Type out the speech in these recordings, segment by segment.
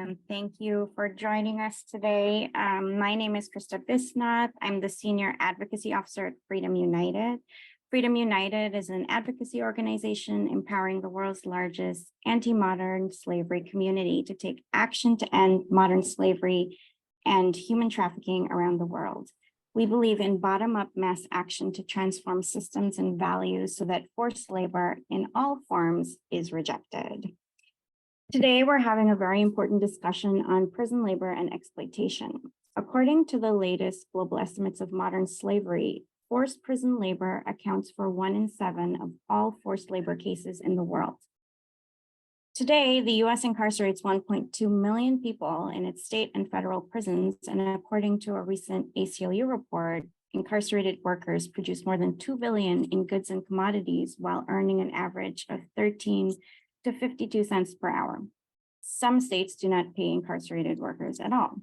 and thank you for joining us today. My name is Krista Bisnath. I'm the Senior Advocacy Officer at Freedom United. Freedom United is an advocacy organization empowering the world's largest anti-modern slavery community to take action to end modern slavery and human trafficking around the world. We believe in bottom-up mass action to transform systems and values so that forced labor in all forms is rejected. Today, we're having a very important discussion on prison labor and exploitation. According to the latest global estimates of modern slavery, forced prison labor accounts for 1 in 7 of all forced labor cases in the world. Today, the US incarcerates 1.2 million people in its state and federal prisons, and according to a recent ACLU report, incarcerated workers produce more than $2 billion in goods and commodities while earning an average of 13 to 52 cents per hour. Some states do not pay incarcerated workers at all.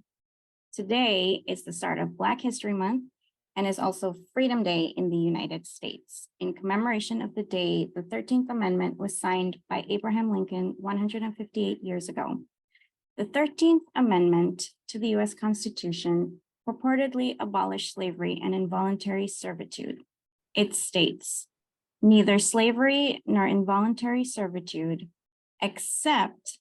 Today is the start of Black History Month and is also Freedom Day in the United States. In commemoration of the day, the 13th Amendment was signed by Abraham Lincoln 158 years ago. The 13th Amendment to the US Constitution purportedly abolished slavery and involuntary servitude. It states, "Neither slavery nor involuntary servitude, except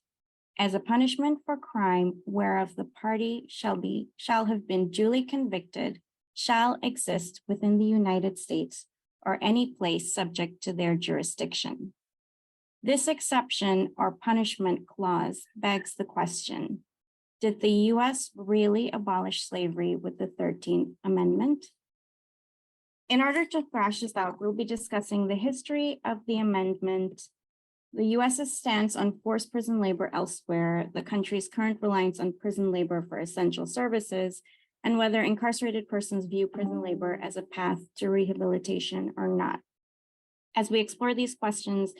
as a punishment for crime whereof the party shall have been duly convicted, shall exist within the United States or any place subject to their jurisdiction." This exception or punishment clause begs the question, did the US really abolish slavery with the 13th Amendment? In order to thrash this out, we'll be discussing the history of the amendment, the US's stance on forced prison labor elsewhere, the country's current reliance on prison labor for essential services, and whether incarcerated persons view prison labor as a path to rehabilitation or not. As we explore these questions,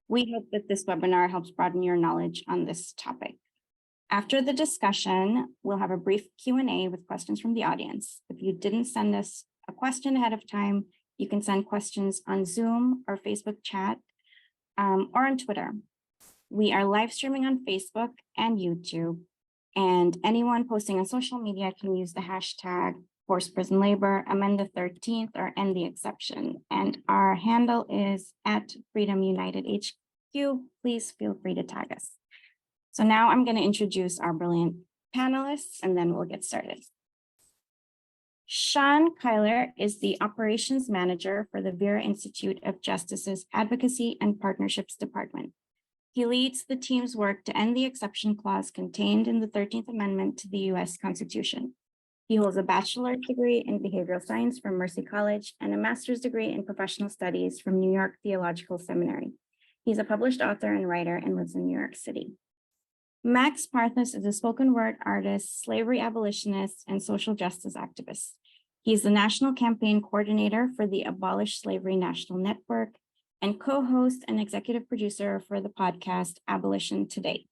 we hope that this webinar helps broaden your knowledge on this topic. After the discussion, we'll have a brief Q&A with questions from the audience. If you didn't send us a question ahead of time, you can send questions on Zoom or Facebook chat or on Twitter. We are live streaming on Facebook and YouTube, and anyone posting on social media can use the hashtag forced prison labor, amend the 13th, or end the exception. And our handle is at Freedom United HQ. Please feel free to tag us. So now I'm going to introduce our brilliant panelists, and then we'll get started. Sean Kyler is the Operations Manager for the Vera Institute of Justice's Advocacy and Partnerships Department. He leads the team's work to end the exception clause contained in the 13th Amendment to the US Constitution. He holds a bachelor's degree in behavioral science from Mercy College and a master's degree in professional studies from New York Theological Seminary. He's a published author and writer and lives in New York City. Max Parthas is a spoken word artist, slavery abolitionist, and social justice activist. He's the national campaign coordinator for the Abolish Slavery National Network and co-host and executive producer for the podcast Abolition Today.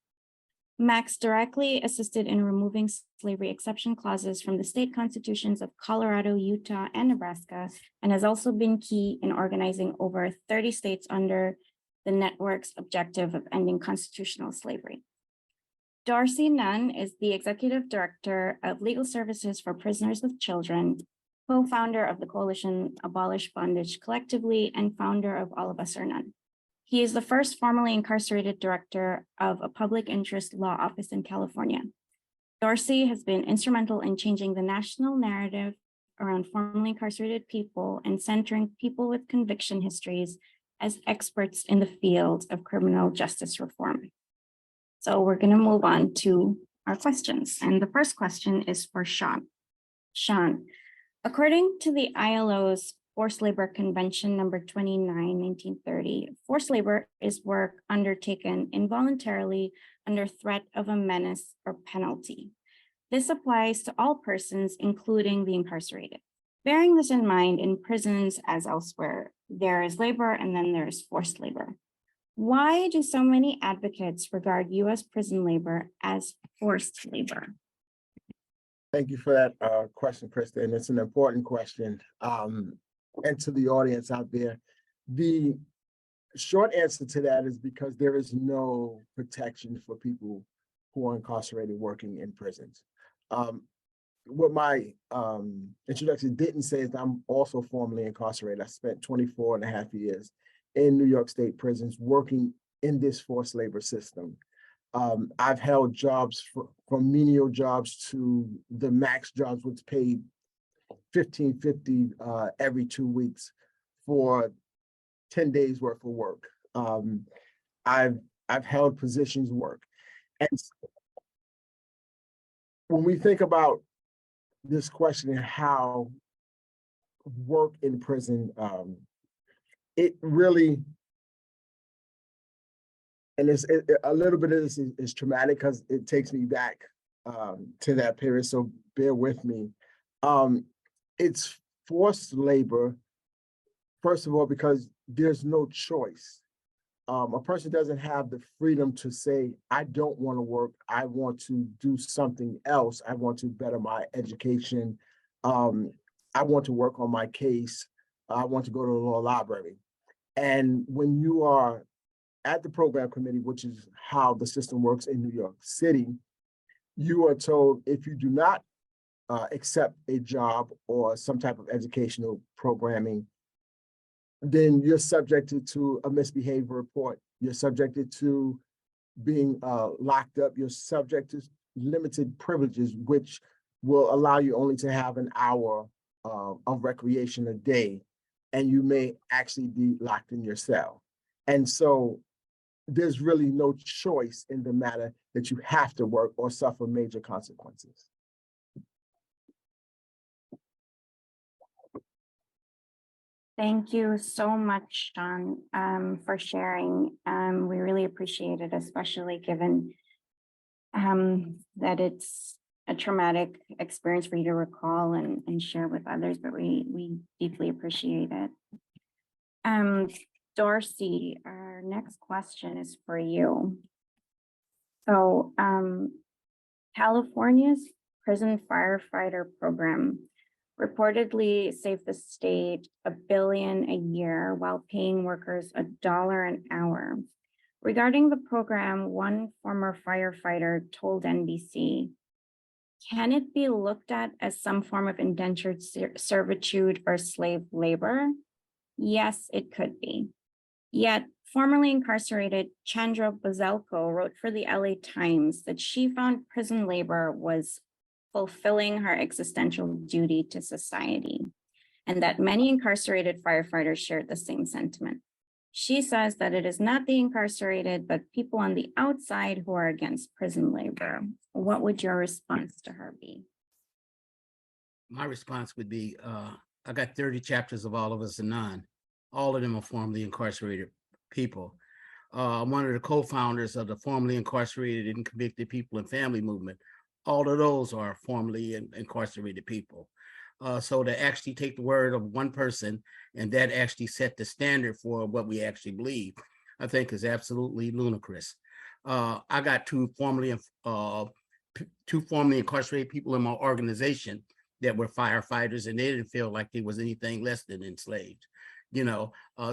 Max directly assisted in removing slavery exception clauses from the state constitutions of Colorado, Utah, and Nebraska, and has also been key in organizing over 30 states under the network's objective of ending constitutional slavery. Dorsey Nunn is the Executive Director of Legal Services for Prisoners with Children, co-founder of the coalition Abolish Bondage Collectively, and founder of All of Us or None. He is the first formerly incarcerated director of a public interest law office in California. Dorsey has been instrumental in changing the national narrative around formerly incarcerated people and centering people with conviction histories as experts in the field of criminal justice reform. So we're going to move on to our questions. And the first question is for Sean. Sean, according to the ILO's Forced Labor Convention number 29, 1930, forced labor is work undertaken involuntarily under threat of a menace or penalty. This applies to all persons, including the incarcerated. Bearing this in mind, in prisons as elsewhere, there is labor and then there's forced labor. Why do so many advocates regard US prison labor as forced labor? Thank you for that question, Krista, and it's an important question. And to the audience out there, the short answer to that is because there is no protection for people who are incarcerated working in prisons. What my introduction didn't say is I'm also formerly incarcerated. I spent 24 and a half years in New York State prisons working in this forced labor system. I've held jobs from menial jobs to the max jobs, which paid $15.50 every 2 weeks for 10 days worth of work. I've held positions work. And when we think about this question of how work in prison, it really, and a little bit of this is traumatic because it takes me back to that period, so bear with me. It's forced labor, first of all, because there's no choice. A person doesn't have the freedom to say, I don't want to work. I want to do something else. I want to better my education. I want to work on my case. I want to go to the law library. And when you are at the program committee, which is how the system works in New York City, you are told if you do not accept a job or some type of educational programming, then you're subjected to a misbehavior report. You're subjected to being locked up. You're subject to limited privileges, which will allow you only to have an hour of recreation a day, and you may actually be locked in your cell. And so there's really no choice in the matter that you have to work or suffer major consequences. Thank you so much, Sean, for sharing. We really appreciate it, especially given that it's a traumatic experience for you to recall and share with others, but we deeply appreciate it. Dorsey, our next question is for you. So California's prison firefighter program reportedly saved the state $1 billion a year while paying workers $1 an hour. Regarding the program, one former firefighter told NBC, can it be looked at as some form of indentured servitude or slave labor? Yes, it could be. Yet, formerly incarcerated Chandra Bazelko wrote for the LA Times that she found prison labor was fulfilling her existential duty to society, and that many incarcerated firefighters shared the same sentiment. She says that it is not the incarcerated, but people on the outside who are against prison labor. What would your response to her be? My response would be, I got 30 chapters of All of Us and None. All of them are formerly incarcerated people. I'm one of the co-founders of the formerly incarcerated and convicted people and family movement. All of those are formerly incarcerated people. So to actually take the word of one person and that actually set the standard for what we actually believe, I think is absolutely ludicrous. I got two formerly incarcerated people in my organization that were firefighters, and they didn't feel like they was anything less than enslaved.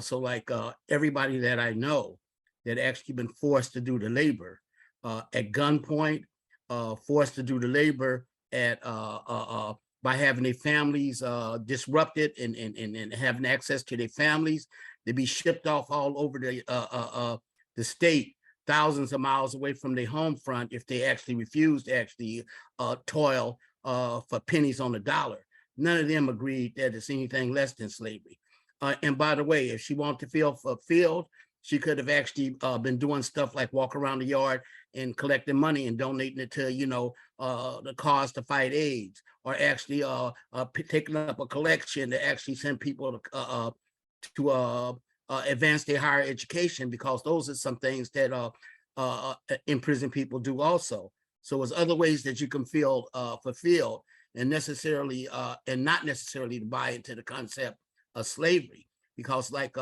So like everybody that I know that actually been forced to do the labor at gunpoint, forced to do the labor at by having their families disrupted and having access to their families, to be shipped off all over the state, thousands of miles away from their home front if they actually refused to actually toil for pennies on the dollar. None of them agreed that it's anything less than slavery. And by the way, if she wanted to feel fulfilled, she could have actually been doing stuff like walk around the yard and collecting money and donating it to, the cause to fight AIDS, or actually taking up a collection to actually send people to advance their higher education, because those are some things that imprisoned people do also. So there's other ways that you can feel fulfilled and necessarily and not necessarily to buy into the concept of slavery, because like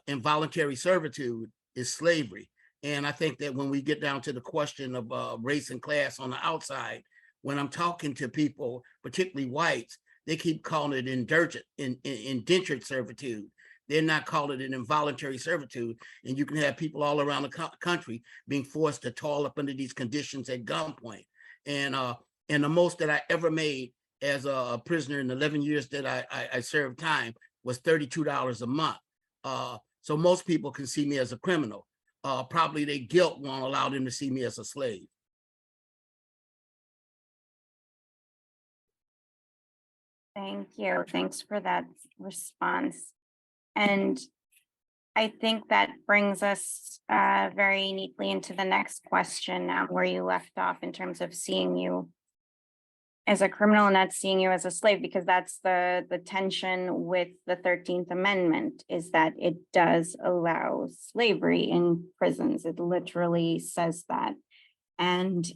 involuntary servitude is slavery. And I think that when we get down to the question of race and class on the outside, when I'm talking to people, particularly whites, they keep calling it indentured servitude. they're not calling it an involuntary servitude. And you can have people all around the country being forced to toil up under these conditions at gunpoint. And the most that I ever made as a prisoner in 11 years that I served time was $32 a month. So most people can see me as a criminal. Probably their guilt won't allow them to see me as a slave. Thank you. Thanks for that response. And I think that brings us very neatly into the next question, where you left off in terms of seeing you as a criminal and not seeing you as a slave, because that's the tension with the 13th Amendment, is that it does allow slavery in prisons. It literally says that. And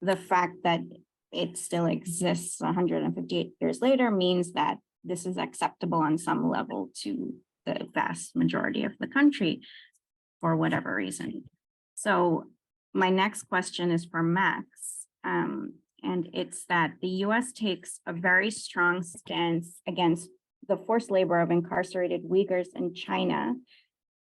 the fact that it still exists 158 years later means that this is acceptable on some level to the vast majority of the country for whatever reason. So my next question is for Max. And it's that the US takes a very strong stance against the forced labor of incarcerated Uyghurs in China,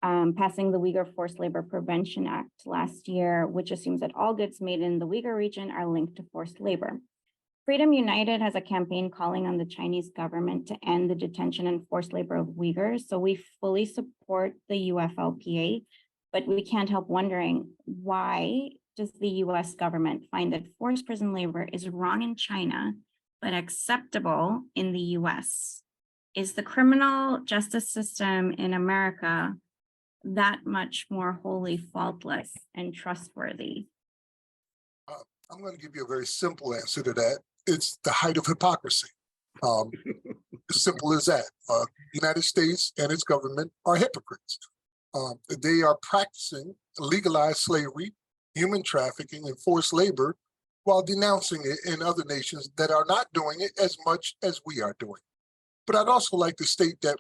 passing the Uyghur Forced Labor Prevention Act last year, which assumes that all goods made in the Uyghur region are linked to forced labor. Freedom United has a campaign calling on the Chinese government to end the detention and forced labor of Uyghurs. So we fully support the UFLPA, but we can't help wondering, why does the US government find that forced prison labor is wrong in China, but acceptable in the US? Is the criminal justice system in America that much more wholly faultless and trustworthy? I'm going to give you a very simple answer to that. It's the height of hypocrisy. As simple as that. The United States and its government are hypocrites. They are practicing legalized slavery, human trafficking, and forced labor while denouncing it in other nations that are not doing it as much as we are doing. But I'd also like to state that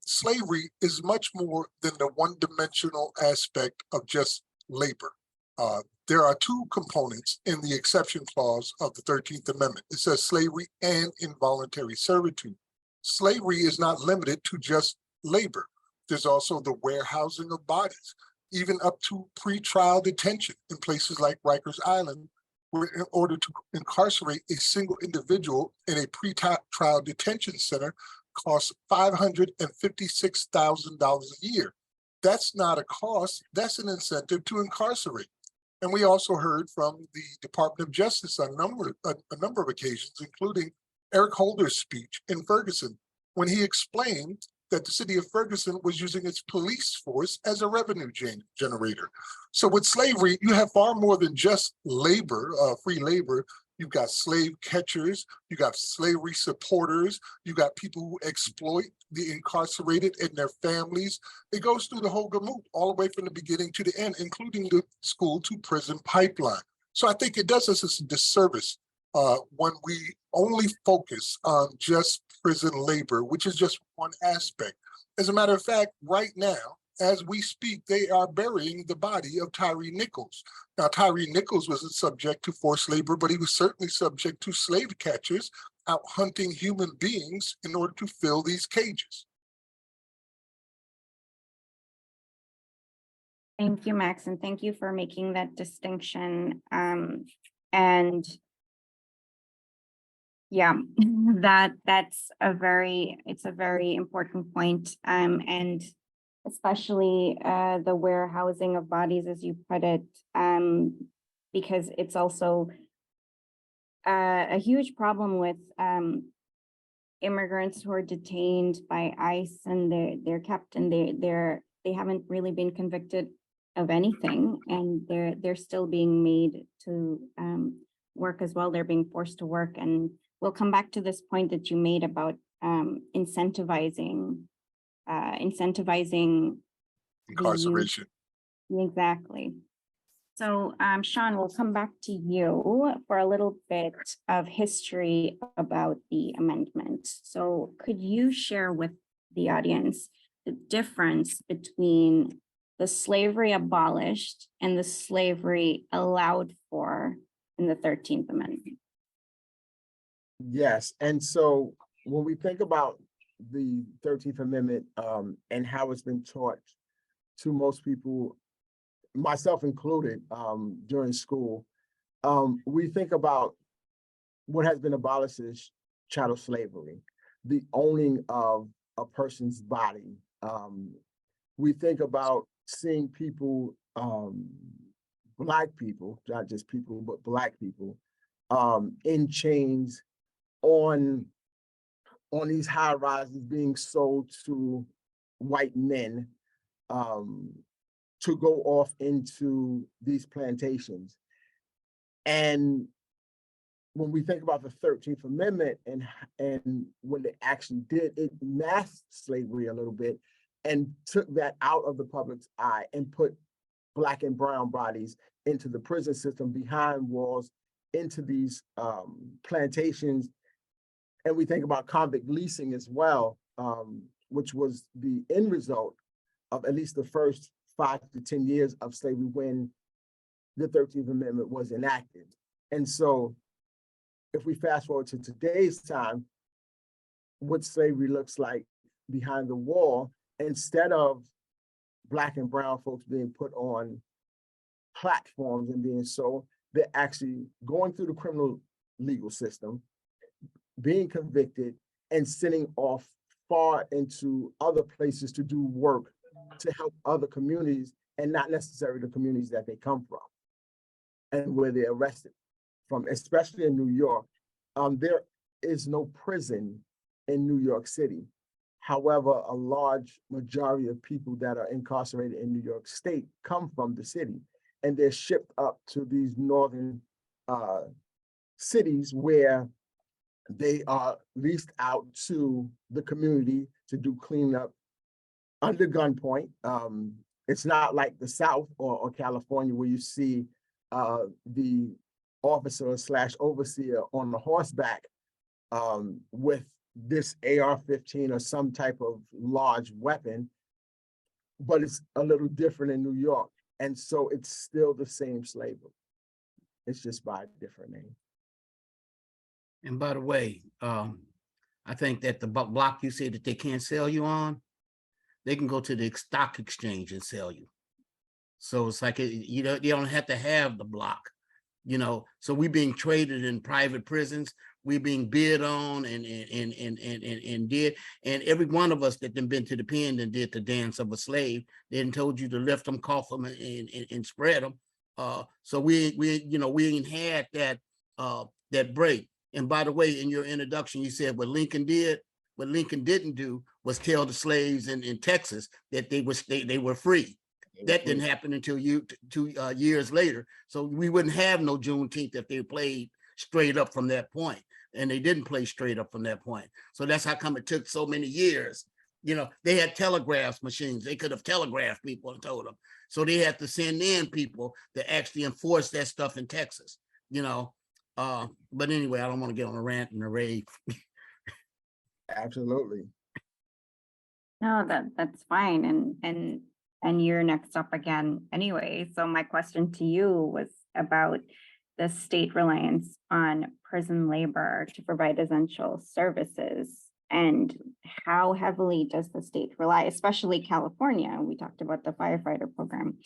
slavery is much more than the one-dimensional aspect of just labor. There are two components in the exception clause of the 13th Amendment. It says slavery and involuntary servitude. Slavery is not limited to just labor. There's also the warehousing of bodies, even up to pretrial detention in places like Rikers Island, where in order to incarcerate a single individual in a pretrial detention center costs $556,000 a year. That's not a cost, that's an incentive to incarcerate. And we also heard from the Department of Justice on a number of occasions, including Eric Holder's speech in Ferguson, when he explained that the city of Ferguson was using its police force as a revenue generator. So with slavery, you have far more than just labor, free labor. You've got slave catchers, you got slavery supporters, you got people who exploit the incarcerated and their families. It goes through the whole gamut, all the way from the beginning to the end, including the school to prison pipeline. So I think it does us a disservice when we only focus on just prison labor, which is just one aspect. As a matter of fact, right now, as we speak, they are burying the body of Tyree Nichols. Now, Tyree Nichols wasn't subject to forced labor, but he was certainly subject to slave catchers out hunting human beings in order to fill these cages. Thank you, Max, and thank you for making that distinction. And yeah, it's a very important point. And especially the warehousing of bodies, as you put it, because it's also a huge problem with immigrants who are detained by ICE, and they're kept, and they haven't really been convicted of anything, and they're still being made to work as well. They're being forced to work, and we'll come back to this point that you made about incentivizing Incarceration. Exactly. So Sean, we'll come back to you for a little bit of history about the amendment. So could you share with the audience the difference between the slavery abolished and the slavery allowed for in the 13th Amendment? Yes, and so when we think about the 13th Amendment and how it's been taught to most people, myself included, during school, we think about what has been abolished is chattel slavery, the owning of a person's body. We think about seeing people, Black people, not just people, but Black people, in chains on these high rises being sold to white men to go off into these plantations. And when we think about the 13th Amendment and what it actually did, it masked slavery a little bit and took that out of the public's eye and put Black and brown bodies into the prison system behind walls, into these plantations. And we think about convict leasing as well, which was the end result of at least the first 5 to 10 years of slavery when the 13th Amendment was enacted. And so if we fast forward to today's time, what slavery looks like behind the wall, instead of Black and brown folks being put on platforms and being sold, they're actually going through the criminal legal system, being convicted, and sending off far into other places to do work to help other communities, and not necessarily the communities that they come from and where they're arrested from, especially in New York. There is no prison in New York City. However, a large majority of people that are incarcerated in New York State come from the city, and they're shipped up to these northern cities where they are leased out to the community to do cleanup under gunpoint. It's not like the South or California where you see the officer / overseer on the horseback with this AR-15 or some type of large weapon, but it's a little different in New York. And so it's still the same slavery. It's just by a different name. And by the way, I think that the block you said that they can't sell you on, they can go to the stock exchange and sell you. So it's like, you don't have to have the block, so we're being traded in private prisons. We're being bid on and did, and every one of us that been to the pen and did the dance of a slave, they done told you to lift them, cough them, and spread them. So we ain't had that break. And by the way, in your introduction, you said what Lincoln did. What Lincoln didn't do was tell the slaves in Texas that they were free. That didn't happen until 2 years later. So we wouldn't have no Juneteenth if they played straight up from that point. And they didn't play straight up from that point. So that's how come it took so many years. They had telegraph machines. They could have telegraphed people and told them. So they had to send in people to actually enforce that stuff in Texas, But anyway, I don't want to get on a rant and a rave. Absolutely. No, that's fine. And you're next up again anyway. So my question to you was about the state reliance on prison labor to provide essential services, and how heavily does the state rely, especially California? We talked about the firefighter program.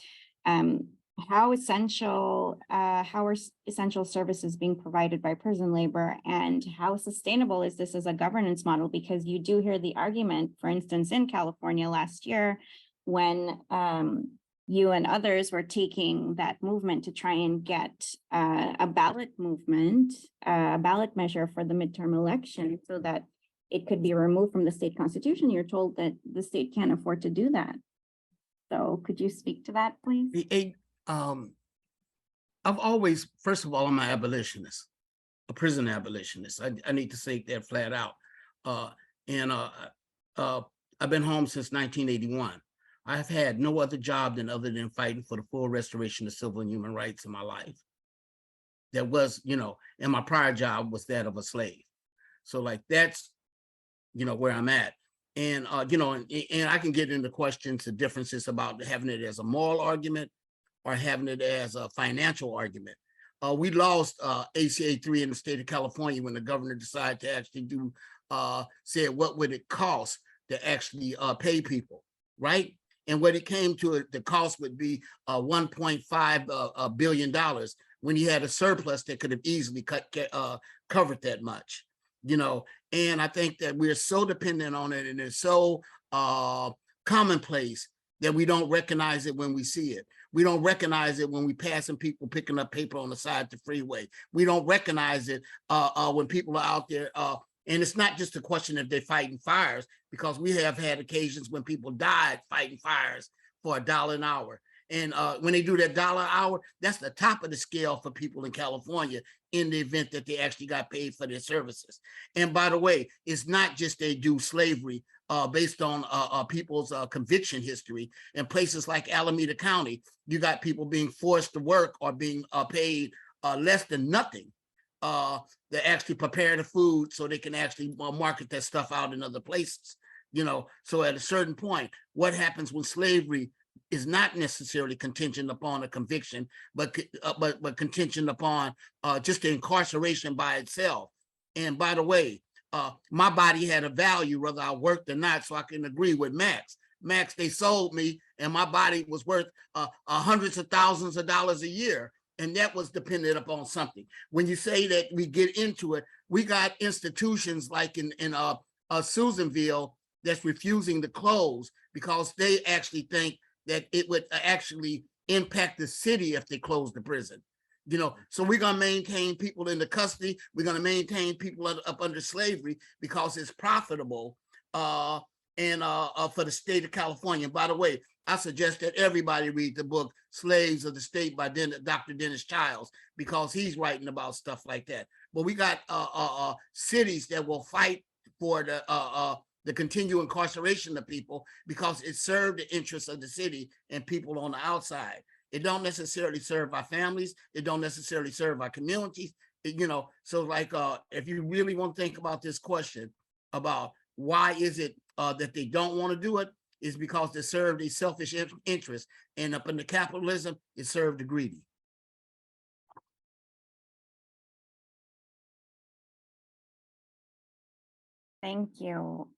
How are essential services being provided by prison labor, and how sustainable is this as a governance model? Because you do hear the argument, for instance, in California last year, when you and others were taking that movement to try and get a ballot measure for the midterm election so that it could be removed from the state constitution. You're told that the state can't afford to do that. So could you speak to that, please? I've always, first of all, I'm an abolitionist, a prison abolitionist. I need to say that flat out. I've been home since 1981. I've had no other job other than fighting for the full restoration of civil and human rights in my life. That was, and my prior job was that of a slave. So like, that's, where I'm at. And, and I can get into questions and differences about having it as a moral argument or having it as a financial argument. We lost ACA 3 in the state of California when the governor decided to actually do said, what would it cost to actually pay people, right? And what it came to, the cost would be $1.5 billion when he had a surplus that could have easily covered that much, you know. And I think that we're so dependent on it, and it's so commonplace that we don't recognize it when we see it. We don't recognize it when we passing people picking up paper on the side of the freeway. We don't recognize it when people are out there. And it's not just a question if they're fighting fires, because we have had occasions when people died fighting fires for $1 an hour. And when they do that $1 an hour, that's the top of the scale for people in California in the event that they actually got paid for their services. And by the way, it's not just they do slavery based on people's conviction history. In places like Alameda County, you got people being forced to work or being paid less than nothing to actually prepare the food so they can actually market that stuff out in other places. You know, so at a certain point, what happens when slavery is not necessarily contingent upon a conviction, but contingent upon just the incarceration by itself. And by the way, my body had a value whether I worked or not, so I can agree with Max. Max, they sold me, and my body was worth hundreds of thousands of dollars a year, and that was dependent upon something. When you say that we get into it, we got institutions like in Susanville that's refusing to close because they actually think that it would actually impact the city if they close the prison. You know, so we're gonna maintain people in the custody. We're gonna maintain people up under slavery because it's profitable for the state of California. And by the way, I suggest that everybody read the book Slaves of the State by Dr. Dennis Childs, because he's writing about stuff like that. But we got cities that will fight for the continued incarceration of people because it served the interests of the city and people on the outside. It don't necessarily serve our families. It don't necessarily serve our communities. You know, so like if you really want to think about this question about why is it that they don't want to do it, is because they serve a selfish interest, and up in the capitalism, it served the greedy. Thank you.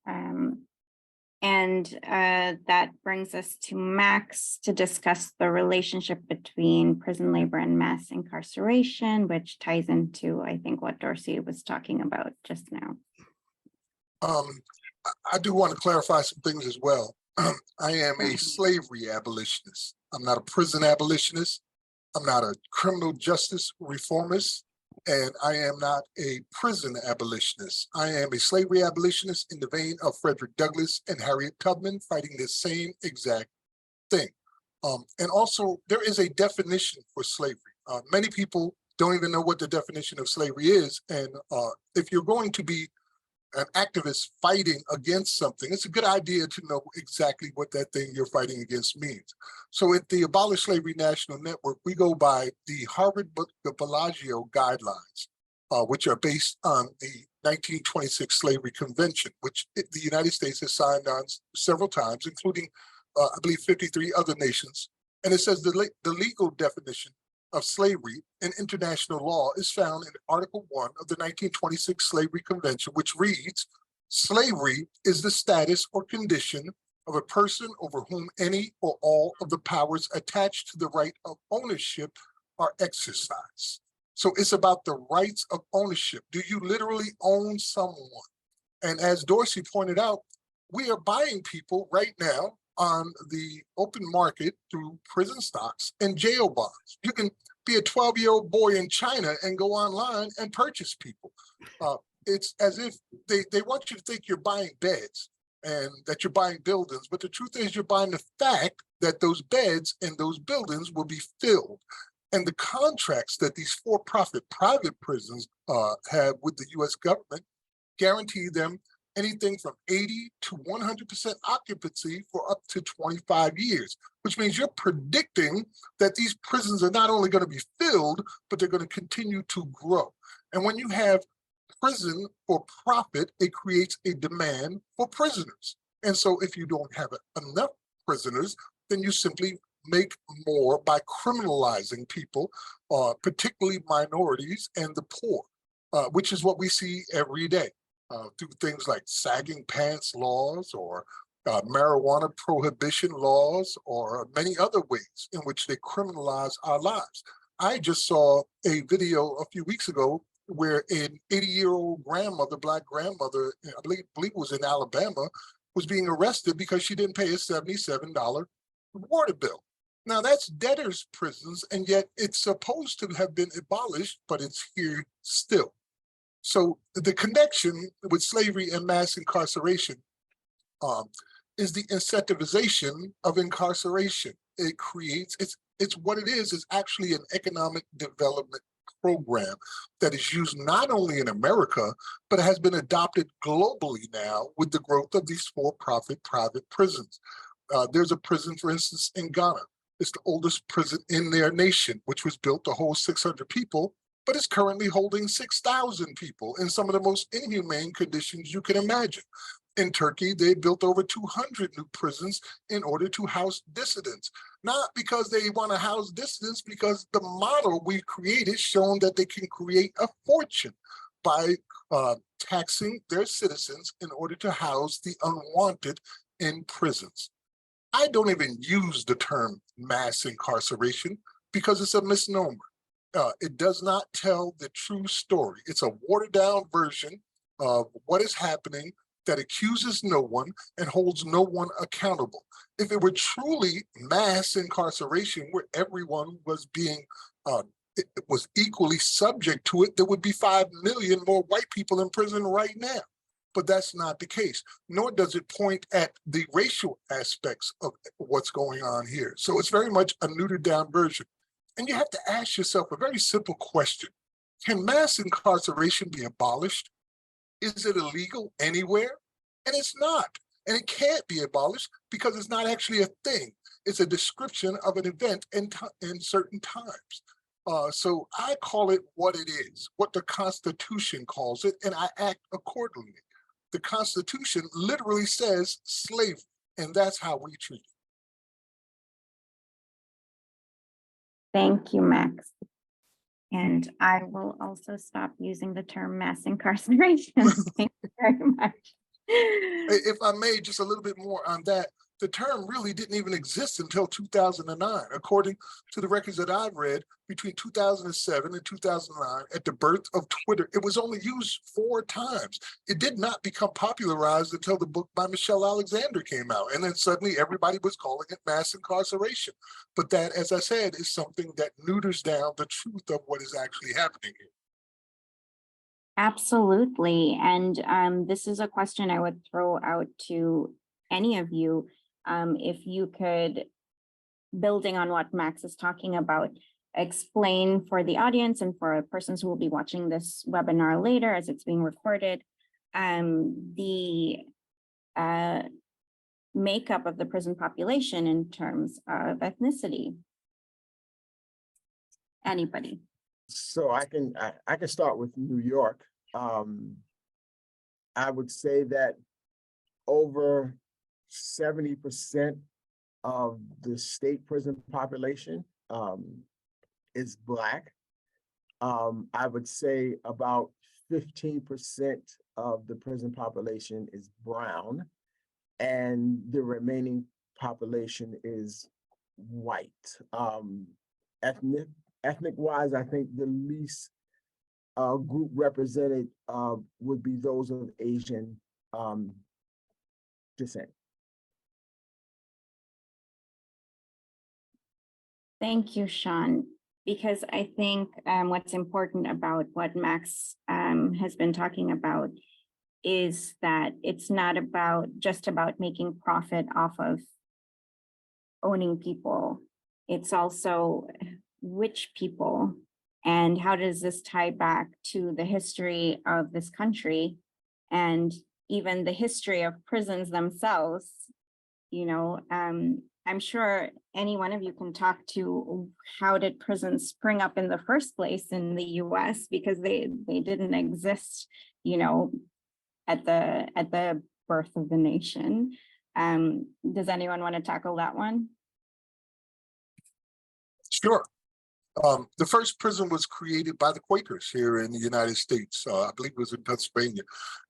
And that brings us to Max to discuss the relationship between prison labor and mass incarceration, which ties into, I think, what Dorsey was talking about just now. I do want to clarify some things as well. I am a slavery abolitionist. I'm not a prison abolitionist. I'm not a criminal justice reformist. And I am not a prison abolitionist. I am a slavery abolitionist in the vein of Frederick Douglass and Harriet Tubman, fighting the same exact thing. And also, there is a definition for slavery. Many people don't even know what the definition of slavery is. And if you're going to be an activist fighting against something, it's a good idea to know exactly what that thing you're fighting against means. So at the Abolish Slavery National Network, we go by the Harvard Bellagio guidelines, which are based on the 1926 Slavery Convention, which the United States has signed on several times, including, I believe, 53 other nations. And it says the legal definition of slavery in international law is found in Article 1 of the 1926 Slavery Convention, which reads, slavery is the status or condition of a person over whom any or all of the powers attached to the right of ownership are exercised. So it's about the rights of ownership. Do you literally own someone? And as Dorsey pointed out, we are buying people right now on the open market through prison stocks and jail bonds. You can be a 12-year-old boy in China and go online and purchase people. It's as if they want you to think you're buying beds and that you're buying buildings, but the truth is you're buying the fact that those beds and those buildings will be filled. And the contracts that these for-profit private prisons have with the US government guarantee them anything from 80 to 100% occupancy for up to 25 years, which means you're predicting that these prisons are not only going to be filled, but they're going to continue to grow. And when you have prison for profit, it creates a demand for prisoners. And so if you don't have enough prisoners, then you simply make more by criminalizing people, particularly minorities and the poor, which is what we see every day. through things like sagging pants laws or marijuana prohibition laws or many other ways in which they criminalize our lives. I just saw a video a few weeks ago where an 80-year-old grandmother, Black grandmother, I believe it was in Alabama, was being arrested because she didn't pay a $77 water bill. Now that's debtors' prisons, and yet it's supposed to have been abolished, but it's here still. So the connection with slavery and mass incarceration is the incentivization of incarceration. It creates, it's what it is actually an economic development program that is used not only in America, but has been adopted globally now with the growth of these for-profit private prisons. There's a prison, for instance, in Ghana. It's the oldest prison in their nation, which was built to hold 600 people, but it's currently holding 6,000 people in some of the most inhumane conditions you can imagine. In Turkey, they built over 200 new prisons in order to house dissidents. Not because they want to house dissidents, because the model we've created shown that they can create a fortune by taxing their citizens in order to house the unwanted in prisons. I don't even use the term mass incarceration because it's a misnomer. It does not tell the true story. It's a watered down version of what is happening that accuses no one and holds no one accountable. If it were truly mass incarceration where everyone was being was equally subject to it, there would be 5 million more white people in prison right now. But that's not the case, nor does it point at the racial aspects of what's going on here. So it's very much a neutered down version. And you have to ask yourself a very simple question. Can mass incarceration be abolished? Is it illegal anywhere? And it's not. And it can't be abolished because it's not actually a thing. It's a description of an event in certain times. So I call it what it is, what the Constitution calls it, and I act accordingly. The Constitution literally says slavery, and that's how we treat it. Thank you, Max. And I will also stop using the term mass incarceration. Thank you very much. If I may, just a little bit more on that, the term really didn't even exist until 2009. According to the records that I've read, between 2007 and 2009, at the birth of Twitter, it was only used 4 times. It did not become popularized until the book by Michelle Alexander came out. And then suddenly everybody was calling it mass incarceration. But that, as I said, is something that neuters down the truth of what is actually happening here. Absolutely. And this is a question I would throw out to any of you. If you could, building on what Max is talking about, explain for the audience and for persons who will be watching this webinar later as it's being recorded, the makeup of the prison population in terms of ethnicity. Anybody? So I can start with New York. I would say that over 70% of the state prison population is Black. I would say about 15% of the prison population is brown, and the remaining population is white. Ethnic wise, I think the least group represented would be those of Asian descent. Thank you, Sean, because I think what's important about what Max has been talking about is that it's not just about making profit off of owning people. It's also which people, and how does this tie back to the history of this country and even the history of prisons themselves. You know, I'm sure any one of you can talk to how did prisons spring up in the first place in the US, because they didn't exist, you know, at the birth of the nation. Does anyone want to tackle that one? Sure. The first prison was created by the Quakers here in the United States. I believe it was in Pennsylvania.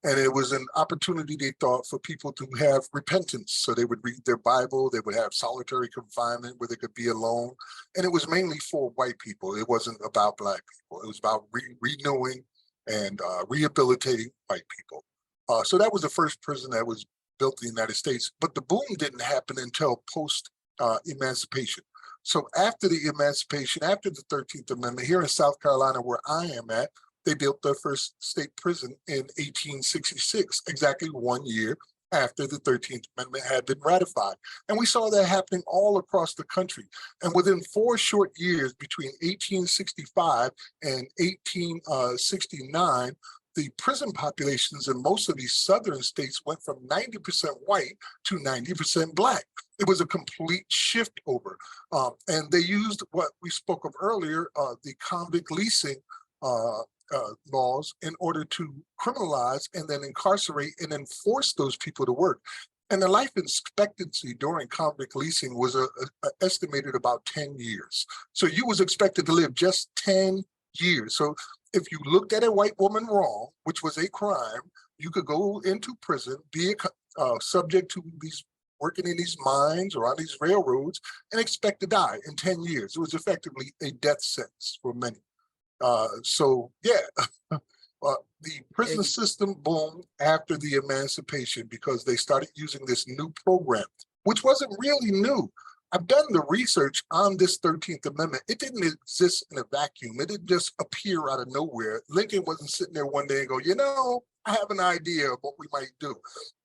And it was an opportunity, they thought, for people to have repentance. So they would read their Bible, they would have solitary confinement where they could be alone. And it was mainly for white people. It wasn't about Black people. It was about renewing and rehabilitating white people. So that was the first prison that was built in the United States. But the boom didn't happen until post-emancipation. So after the emancipation, after the 13th Amendment, here in South Carolina, where I am at, they built their first state prison in 1866, exactly 1 year after the 13th Amendment had been ratified. And we saw that happening all across the country. And within 4 short years, between 1865 and 1869, the prison populations in most of these southern states went from 90% white to 90% Black. It was a complete shift over. And they used what we spoke of earlier, the convict leasing laws, in order to criminalize and then incarcerate and then force those people to work. And the life expectancy during convict leasing was estimated about 10 years. So you was expected to live just 10 years. So if you looked at a white woman wrong, which was a crime, you could go into prison, be subject to these working in these mines or on these railroads, and expect to die in 10 years. It was effectively a death sentence for many. So yeah, the prison system boomed after the emancipation because they started using this new program, which wasn't really new. I've done the research on this 13th Amendment. It didn't exist in a vacuum. It didn't just appear out of nowhere. Lincoln wasn't sitting there one day and go, you know, I have an idea of what we might do.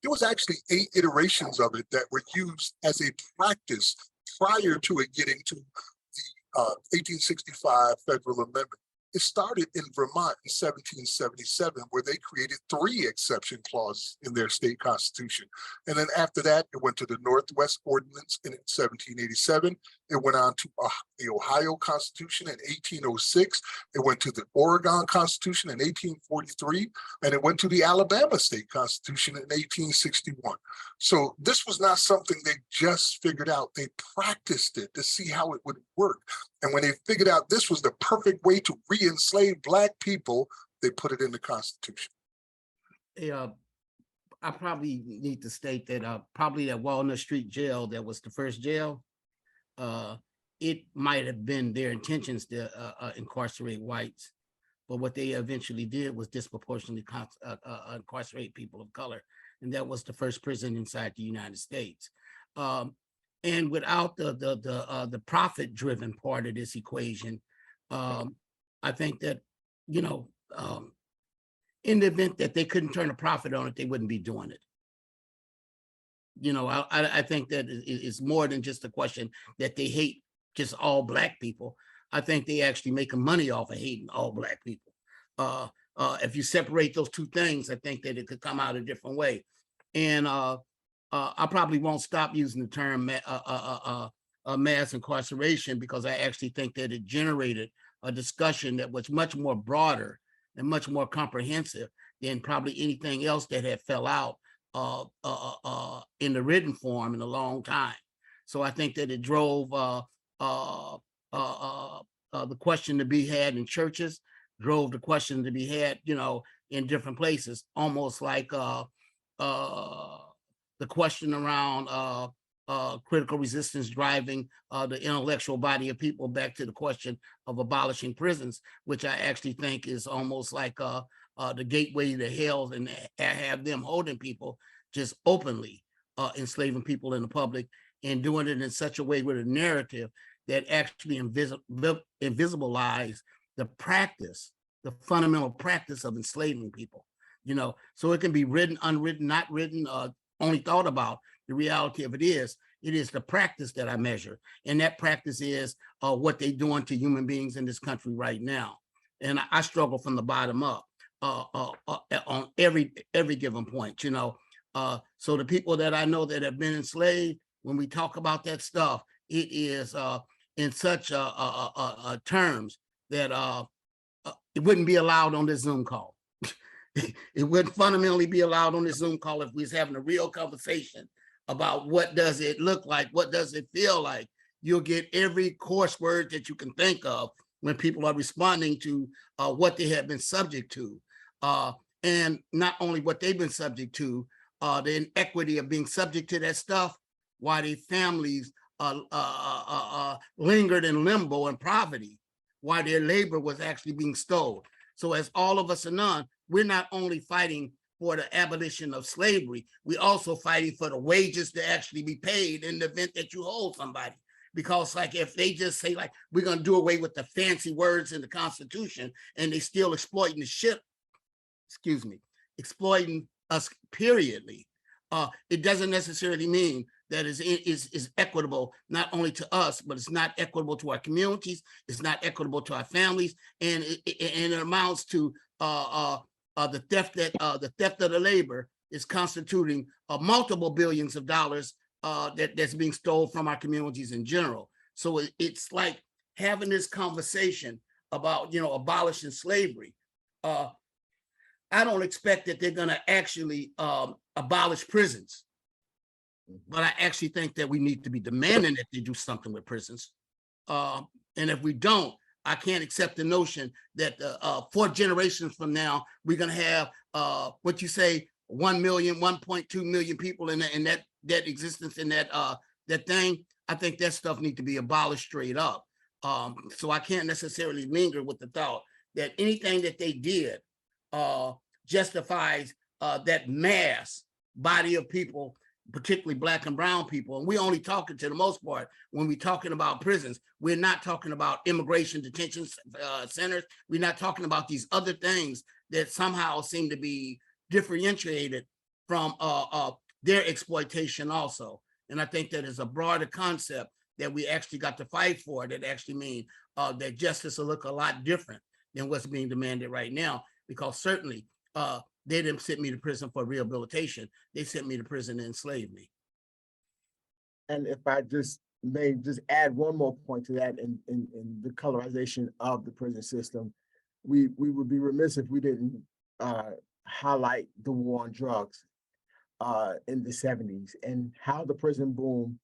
There was actually 8 iterations of it that were used as a practice prior to it getting to the 1865 Federal Amendment. It started in Vermont in 1777, where they created 3 exception clauses in their state constitution. And then after that, it went to the Northwest Ordinance in 1787. It went on to the Ohio Constitution in 1806. It went to the Oregon Constitution in 1843, and it went to the Alabama State Constitution in 1861. So this was not something they just figured out. They practiced it to see how it would work. And when they figured out this was the perfect way to re-enslave Black people, they put it in the Constitution. I probably need to state that probably that Walnut Street jail that was the first jail, it might have been their intentions to incarcerate whites, but what they eventually did was disproportionately incarcerate people of color, and that was the first prison inside the United States. And without the profit-driven part of this equation, I think that, you know, in the event that they couldn't turn a profit on it, they wouldn't be doing it. You know, I think that it's more than just a question that they hate just all Black people. I think they actually making money off of hating all Black people. If you separate those two things, I think that it could come out a different way. And I probably won't stop using the term mass incarceration, because I actually think that it generated a discussion that was much more broader and much more comprehensive than probably anything else that had fell out in the written form in a long time. So I think that it drove the question to be had in churches, drove the question to be had, you know, in different places, almost like the question around critical resistance driving the intellectual body of people back to the question of abolishing prisons, which I actually think is almost like the gateway to hell, and have them holding people just openly enslaving people in the public, and doing it in such a way with a narrative that actually invisibilize the practice, the fundamental practice of enslaving people. You know, so it can be written, unwritten, not written, only thought about. The reality of it is the practice that I measure. And that practice is what they're doing to human beings in this country right now. And I struggle from the bottom up on every given point, you know. So the people that I know that have been enslaved, when we talk about that stuff, it is in such terms that it wouldn't be allowed on this Zoom call. It wouldn't fundamentally be allowed on this Zoom call if we was having a real conversation about what does it look like, what does it feel like. You'll get every coarse word that you can think of when people are responding to what they have been subject to. And not only what they've been subject to, the inequity of being subject to that stuff, while their families lingered in limbo and poverty, while their labor was actually being stolen. So as all of us are known, we're not only fighting for the abolition of slavery, we're also fighting for the wages to actually be paid in the event that you hold somebody. Because like if they just say like, we're gonna do away with the fancy words in the Constitution and they still exploiting the shit, exploiting us periodly, it doesn't necessarily mean that is equitable, not only to us, but it's not equitable to our communities, it's not equitable to our families, and it amounts to the theft of the labor is constituting multiple billions of dollars that's being stolen from our communities in general. So it's like having this conversation about, abolishing slavery. I don't expect that they're going to actually abolish prisons, but I actually think that we need to be demanding that they do something with prisons. And if we don't, I can't accept the notion that 4 generations from now, we're going to have what you say, 1 million, 1.2 million people in that existence in that thing. I think that stuff needs to be abolished straight up. So I can't necessarily linger with the thought that anything that they did justifies that mass body of people, particularly Black and brown people. And we're only talking, to the most part, when we're talking about prisons, we're not talking about immigration detention centers. We're not talking about these other things that somehow seem to be differentiated from their exploitation also. And I think that is a broader concept that we actually got to fight for, that actually mean that justice will look a lot different than what's being demanded right now, because certainly they didn't send me to prison for rehabilitation. They sent me to prison and enslaved me. And if I may just add one more point to that in the colorization of the prison system, we would be remiss if we didn't highlight the war on drugs in the 70s and how the prison boom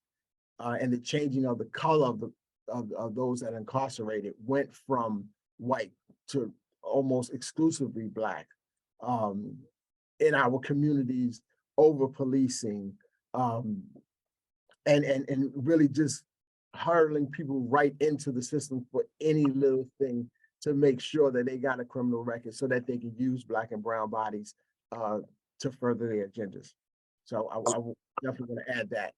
and the changing of the color of those that are incarcerated went from white to almost exclusively Black in our communities, over policing, and really just hurling people right into the system for any little thing to make sure that they got a criminal record so that they can use Black and brown bodies to further their agendas. So I definitely want to add that.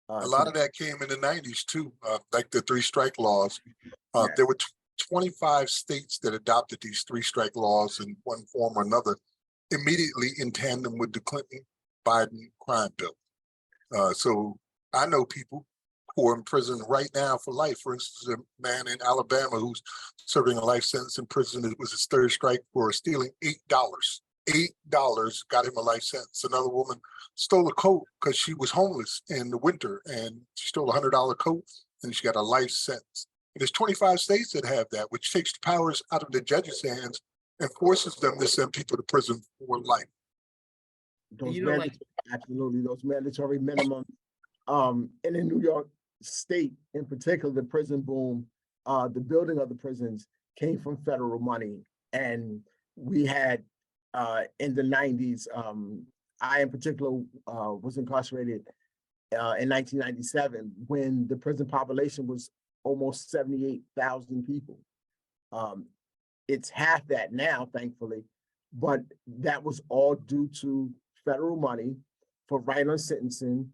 A lot of that came in the 90s too, like the 3-strike laws. There were 25 states that adopted these 3-strike laws in one form or another, immediately in tandem with the Clinton-Biden crime bill. So I know people who are in prison right now for life. For instance, a man in Alabama who's serving a life sentence in prison. It was his 3rd strike for stealing $8. $8 got him a life sentence. Another woman stole a coat because she was homeless in the winter, and she stole a $100 coat and she got a life sentence. And there's 25 states that have that, which takes the powers out of the judges' hands and forces them to send people to prison for life. Those absolutely, those mandatory minimums. And in New York State, in particular, the prison boom, the building of the prisons came from federal money. And we had in the 90s, I in particular was incarcerated in 1997 when the prison population was almost 78,000 people. It's half that now, thankfully, but that was all due to federal money for right-on sentencing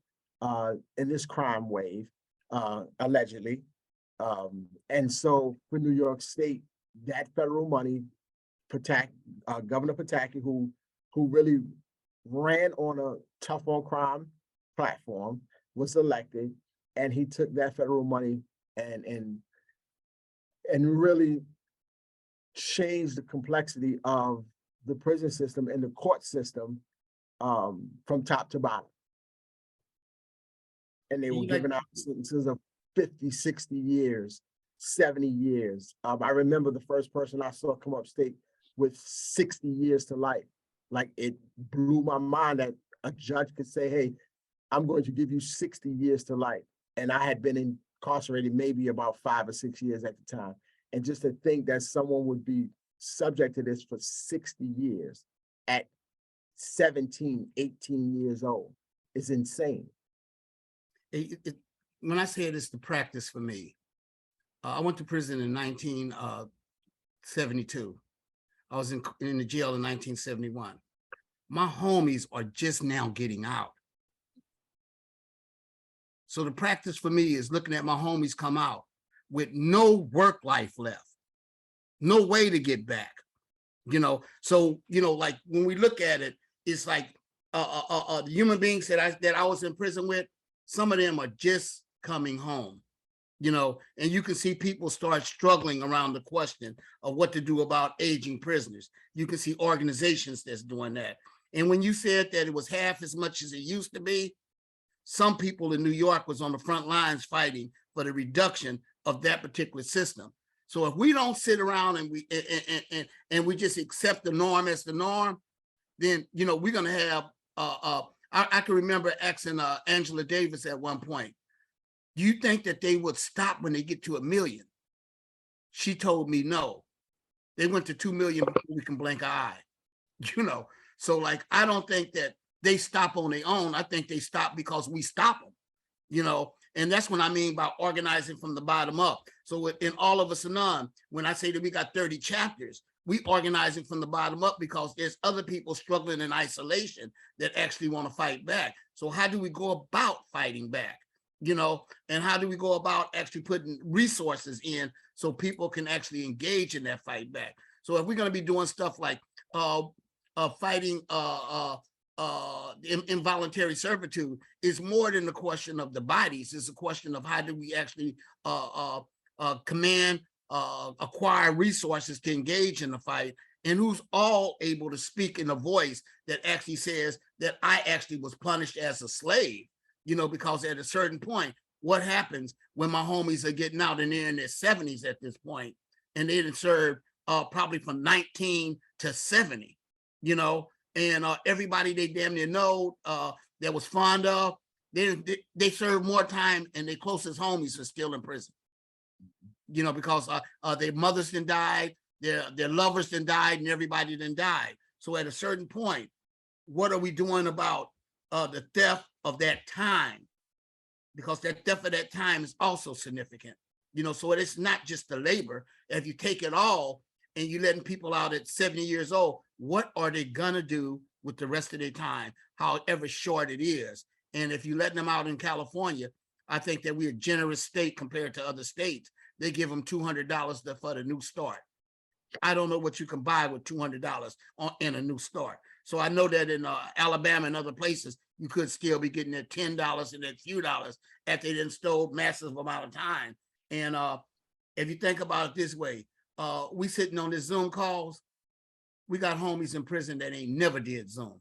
in this crime wave, allegedly. And so for New York State, that federal money, Governor Pataki, who really ran on a tough on crime platform, was elected, and he took that federal money and really changed the complexity of the prison system and the court system from top to bottom. And they were giving out sentences of 50, 60 years, 70 years. I remember the first person I saw come upstate with 60 years to life. Like, it blew my mind that a judge could say, hey, I'm going to give you 60 years to life. And I had been incarcerated maybe about 5 or 6 years at the time. And just to think that someone would be subject to this for 60 years at 17, 18 years old is insane. When I say it's the practice for me, I went to prison in 1972. I was in the jail in 1971. My homies are just now getting out. So the practice for me is looking at my homies come out with no work life left, no way to get back, So, like when we look at it, it's like the human beings that I was in prison with, some of them are just coming home, and you can see people start struggling around the question of what to do about aging prisoners. You can see organizations that's doing that. And when you said that it was half as much as it used to be, some people in New York was on the front lines fighting for the reduction of that particular system. So if we don't sit around and we just accept the norm as the norm, then we're gonna have I can remember asking Angela Davis at one point, do you think that they would stop when they get to 1 million? She told me no. They went to 2 million before we can blink an eye. So like I don't think that they stop on their own. I think they stop because we stop them, and that's what I mean by organizing from the bottom up. So in All of Us are None, when I say that we got 30 chapters, we organizing from the bottom up because there's other people struggling in isolation that actually want to fight back. So how do we go about fighting back? And how do we go about actually putting resources in so people can actually engage in that fight back? So if we're going to be doing stuff like fighting involuntary servitude, is more than the question of the bodies. It's a question of how do we actually acquire resources to engage in the fight, and who's all able to speak in a voice that actually says that I actually was punished as a slave, because at a certain point, what happens when my homies are getting out and they're in their 70s at this point, and they didn't serve probably from 19 to 70, and everybody they damn near know that was fond of, they served more time, and their closest homies are still in prison, because their mothers done died, their lovers done died, and everybody done died. So at a certain point, what are we doing about the theft of that time? Because that theft of that time is also significant, so it's not just the labor. If you take it all and you're letting people out at 70 years old, what are they gonna do with the rest of their time, however short it is? And if you're letting them out in California, I think that we're a generous state compared to other states. They give them $200 for the new start. I don't know what you can buy with $200 in a new start. So I know that in Alabama and other places, you could still be getting that $10 and that few dollars after they done stole massive amount of time. And if you think about it this way, we sitting on this Zoom calls, we got homies in prison that ain't never did Zoom.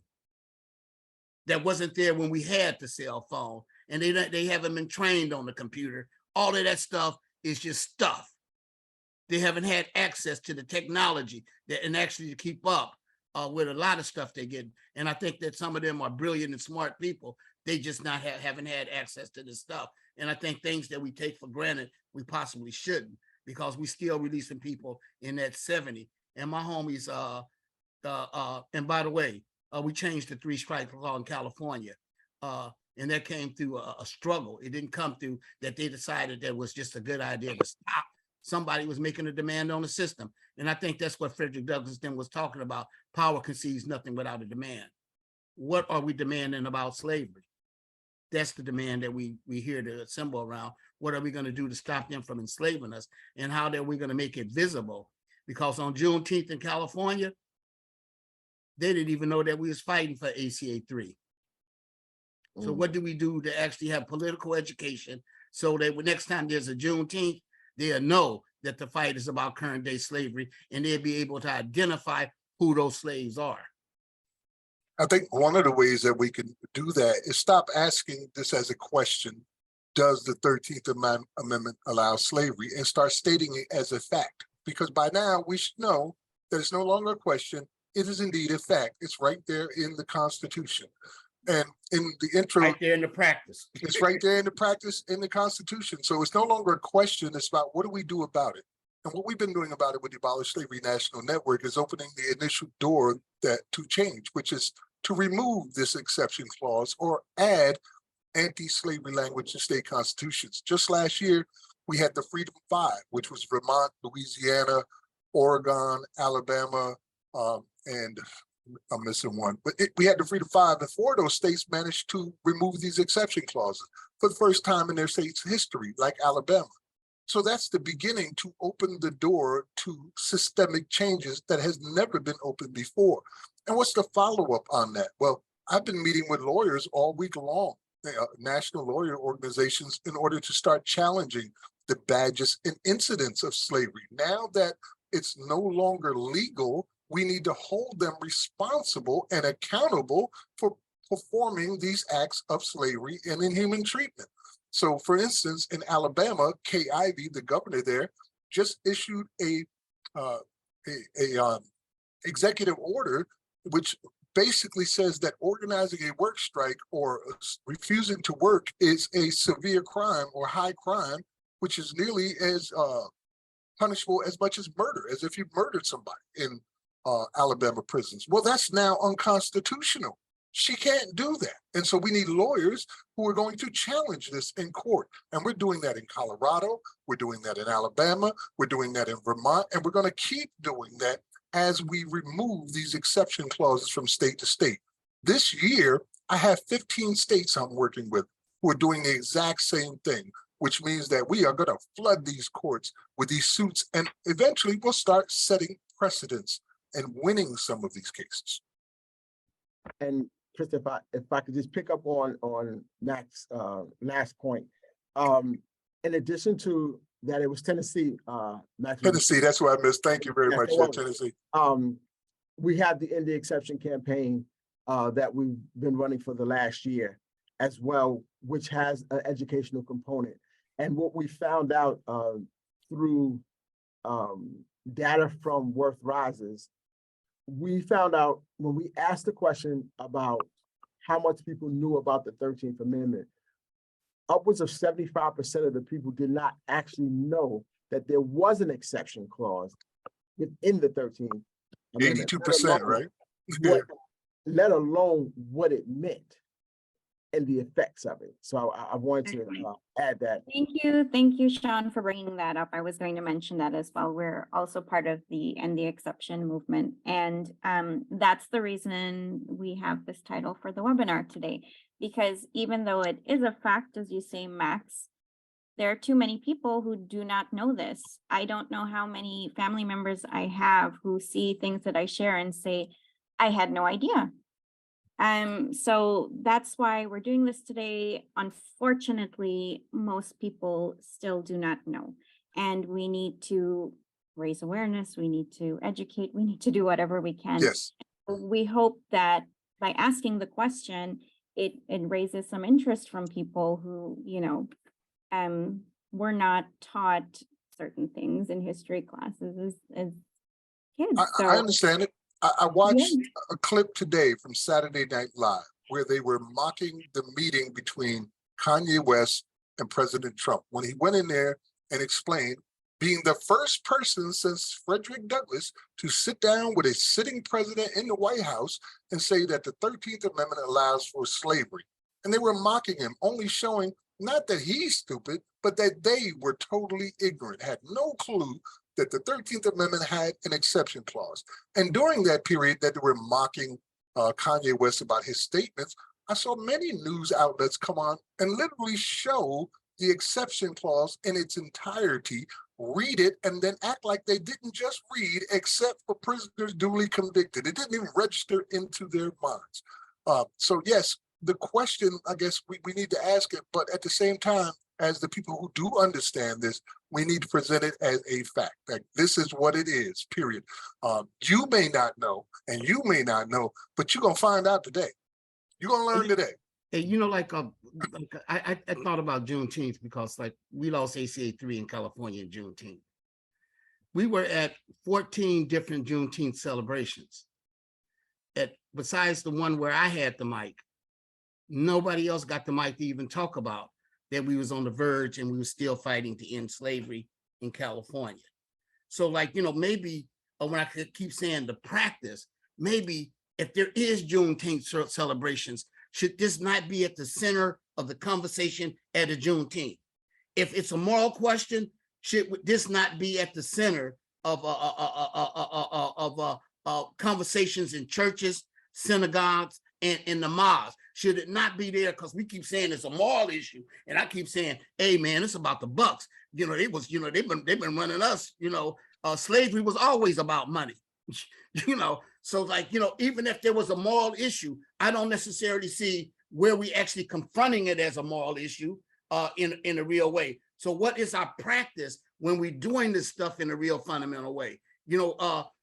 That wasn't there when we had the cell phone, and they haven't been trained on the computer. All of that stuff is just stuff. They haven't had access to the technology and actually to keep up with a lot of stuff they get. And I think that some of them are brilliant and smart people. They just haven't had access to this stuff. And I think things that we take for granted, we possibly shouldn't, because we still releasing people in that 70. And my homies, and by the way, we changed the 3-strike law in California. And that came through a struggle. It didn't come through that they decided that was just a good idea to stop. Somebody was making a demand on the system. And I think that's what Frederick Douglass then was talking about. Power concedes nothing without a demand. What are we demanding about slavery? That's the demand that we here to assemble around. What are we going to do to stop them from enslaving us? And how are we going to make it visible? Because on Juneteenth in California, they didn't even know that we was fighting for ACA 3. So what do we do to actually have political education so that next time there's a Juneteenth, they'll know that the fight is about current day slavery, and they'll be able to identify who those slaves are. I think one of the ways that we can do that is stop asking this as a question, does the 13th Amendment allow slavery, and start stating it as a fact. Because by now we should know that it's no longer a question, it is indeed a fact. It's right there in the Constitution. And in the intro, right there in the practice. It's right there in the practice in the Constitution. So it's no longer a question. It's about what do we do about it? And what we've been doing about it with the Abolish Slavery National Network is opening the initial door to change, which is to remove this exception clause or add anti-slavery language to state constitutions. Just last year, we had the Freedom Five, which was Vermont, Louisiana, Oregon, Alabama, and I'm missing one. But we had the Freedom Five, and 4 of those states managed to remove these exception clauses for the first time in their state's history, like Alabama. So that's the beginning to open the door to systemic changes that has never been opened before. And what's the follow-up on that? Well, I've been meeting with lawyers all week long, national lawyer organizations, in order to start challenging the badges and incidents of slavery. Now that it's no longer legal, we need to hold them responsible and accountable for performing these acts of slavery and inhuman treatment. So, for instance, in Alabama, Kay Ivey, the governor there, just issued a executive order which basically says that organizing a work strike or refusing to work is a severe crime or high crime, which is nearly as punishable as much as murder, as if you murdered somebody in Alabama prisons. Well, that's now unconstitutional. She can't do that. And so we need lawyers who are going to challenge this in court. And we're doing that in Colorado, we're doing that in Alabama, we're doing that in Vermont, and we're going to keep doing that as we remove these exception clauses from state to state. This year, I have 15 states I'm working with who are doing the exact same thing, which means that we are going to flood these courts with these suits, and eventually we'll start setting precedents and winning some of these cases. And Krista, if I could just pick up on Max's last point. In addition to that, it was Tennessee. Max, Tennessee, that's what I missed. Thank you very much, Tennessee. We have the End the Exception campaign that we've been running for the last year as well, which has an educational component. And what we found out through data from Worth Rises, we found out when we asked the question about how much people knew about the 13th Amendment, upwards of 75% of the people did not actually know that there was an exception clause within the 13th Amendment. 82%, right? Let alone what it meant and the effects of it. So I wanted to add that. Thank you, Sean, for bringing that up. I was going to mention that as well. We're also part of the End the Exception movement, and that's the reason we have this title for the webinar today. Because even though it is a fact, as you say, Max, there are too many people who do not know this. I don't know how many family members I have who see things that I share and say, I had no idea. So that's why we're doing this today. Unfortunately, most people still do not know, and we need to raise awareness. We need to educate. We need to do whatever we can. Yes. We hope that by asking the question, it raises some interest from people who, were not taught certain things in history classes as kids. I understand it. I watched a clip today from Saturday Night Live where they were mocking the meeting between Kanye West and President Trump when he went in there and explained being the first person since Frederick Douglass to sit down with a sitting president in the White House and say that the 13th Amendment allows for slavery. And they were mocking him, only showing not that he's stupid, but that they were totally ignorant, had no clue that the 13th Amendment had an exception clause. And during that period that they were mocking Kanye West about his statements, I saw many news outlets come on and literally show the exception clause in its entirety, read it, and then act like they didn't just read, except for prisoners duly convicted. It didn't even register into their minds. So yes, the question, I guess we need to ask it, but at the same time, as the people who do understand this, we need to present it as a fact. Like, this is what it is, period. You may not know, and you may not know, but you're going to find out today. You're going to learn today. And I thought about Juneteenth because we lost ACA 3 in California in Juneteenth. We were at 14 different Juneteenth celebrations. Besides the one where I had the mic, nobody else got the mic to even talk about that we was on the verge and we were still fighting to end slavery in California. So like, maybe when I could keep saying the practice, maybe if there is Juneteenth celebrations, should this not be at the center of the conversation at a Juneteenth? If it's a moral question, should this not be at the center of conversations in churches, synagogues, and in the mosques? Should it not be there? Because we keep saying it's a moral issue, and I keep saying, "Hey, man, it's about the bucks." They've been running us. Slavery was always about money. So like, even if there was a moral issue, I don't necessarily see where we actually confronting it as a moral issue in a real way. So what is our practice when we're doing this stuff in a real fundamental way?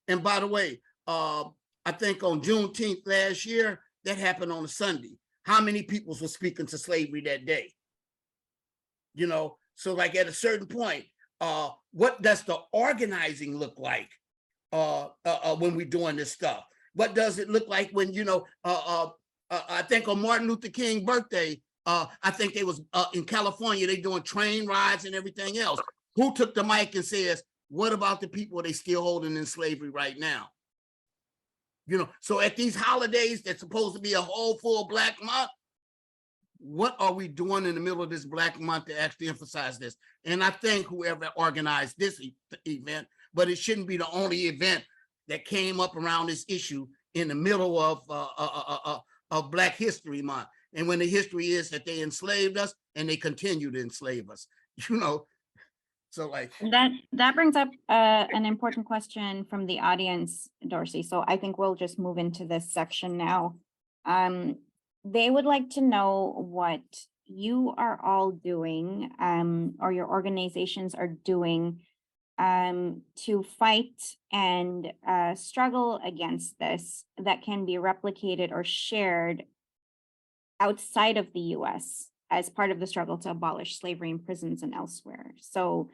And by the way, I think on Juneteenth last year, that happened on a Sunday. How many people were speaking to slavery that day? So like at a certain point, what does the organizing look like when we're doing this stuff? What does it look like when, I think on Martin Luther King birthday, I think they was in California, they doing train rides and everything else. Who took the mic and says, what about the people they still holding in slavery right now? So at these holidays that's supposed to be a whole full Black month, what are we doing in the middle of this Black month to actually emphasize this? And I think whoever organized this event, but it shouldn't be the only event that came up around this issue in the middle of Black History Month. And when the history is that they enslaved us and they continue to enslave us, So like that brings up an important question from the audience, Dorsey. So I think we'll just move into this section now. They would like to know what you are all doing or your organizations are doing to fight and struggle against this that can be replicated or shared outside of the US as part of the struggle to abolish slavery in prisons and elsewhere. So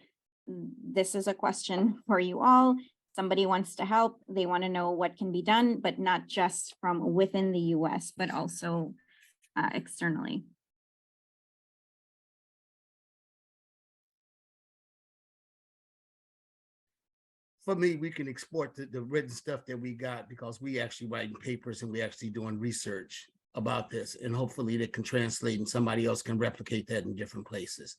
this is a question for you all. Somebody wants to help. They want to know what can be done, but not just from within the US, but also externally. For me, we can export the written stuff that we got because we actually writing papers and we actually doing research about this, and hopefully that can translate and somebody else can replicate that in different places.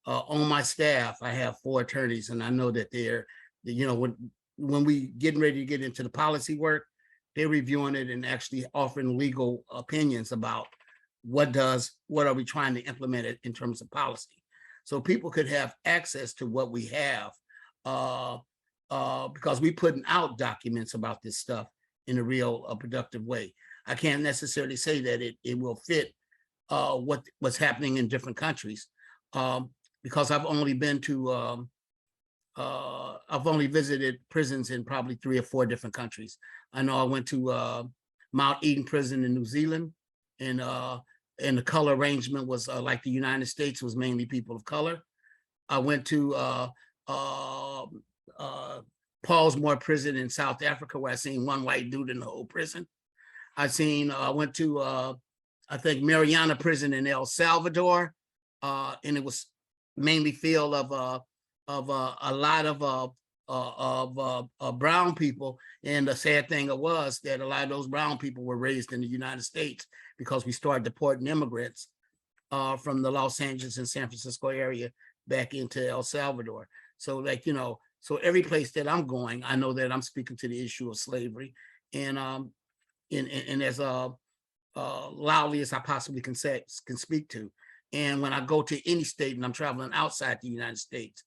On my staff, I have 4 attorneys, and I know that they're, when we getting ready to get into the policy work, they're reviewing it and actually offering legal opinions about what are we trying to implement it in terms of policy. So people could have access to what we have because we putting out documents about this stuff in a real productive way. I can't necessarily say that it will fit what's happening in different countries. Because I've only been to, I've only visited prisons in probably 3 or 4 different countries. I know I went to Mount Eden prison in New Zealand, and the color arrangement was like the United States, was mainly people of color. I went to Paulsmoor prison in South Africa, where I seen 1 white dude in the whole prison. I went to, I think, Mariana prison in El Salvador, and it was mainly filled of a lot of brown people. And the sad thing was that a lot of those brown people were raised in the United States because we started deporting immigrants from the Los Angeles and San Francisco area back into El Salvador. So like, so every place that I'm going, I know that I'm speaking to the issue of slavery, and as loudly as I possibly can speak to. And when I go to any state and I'm traveling outside the United States,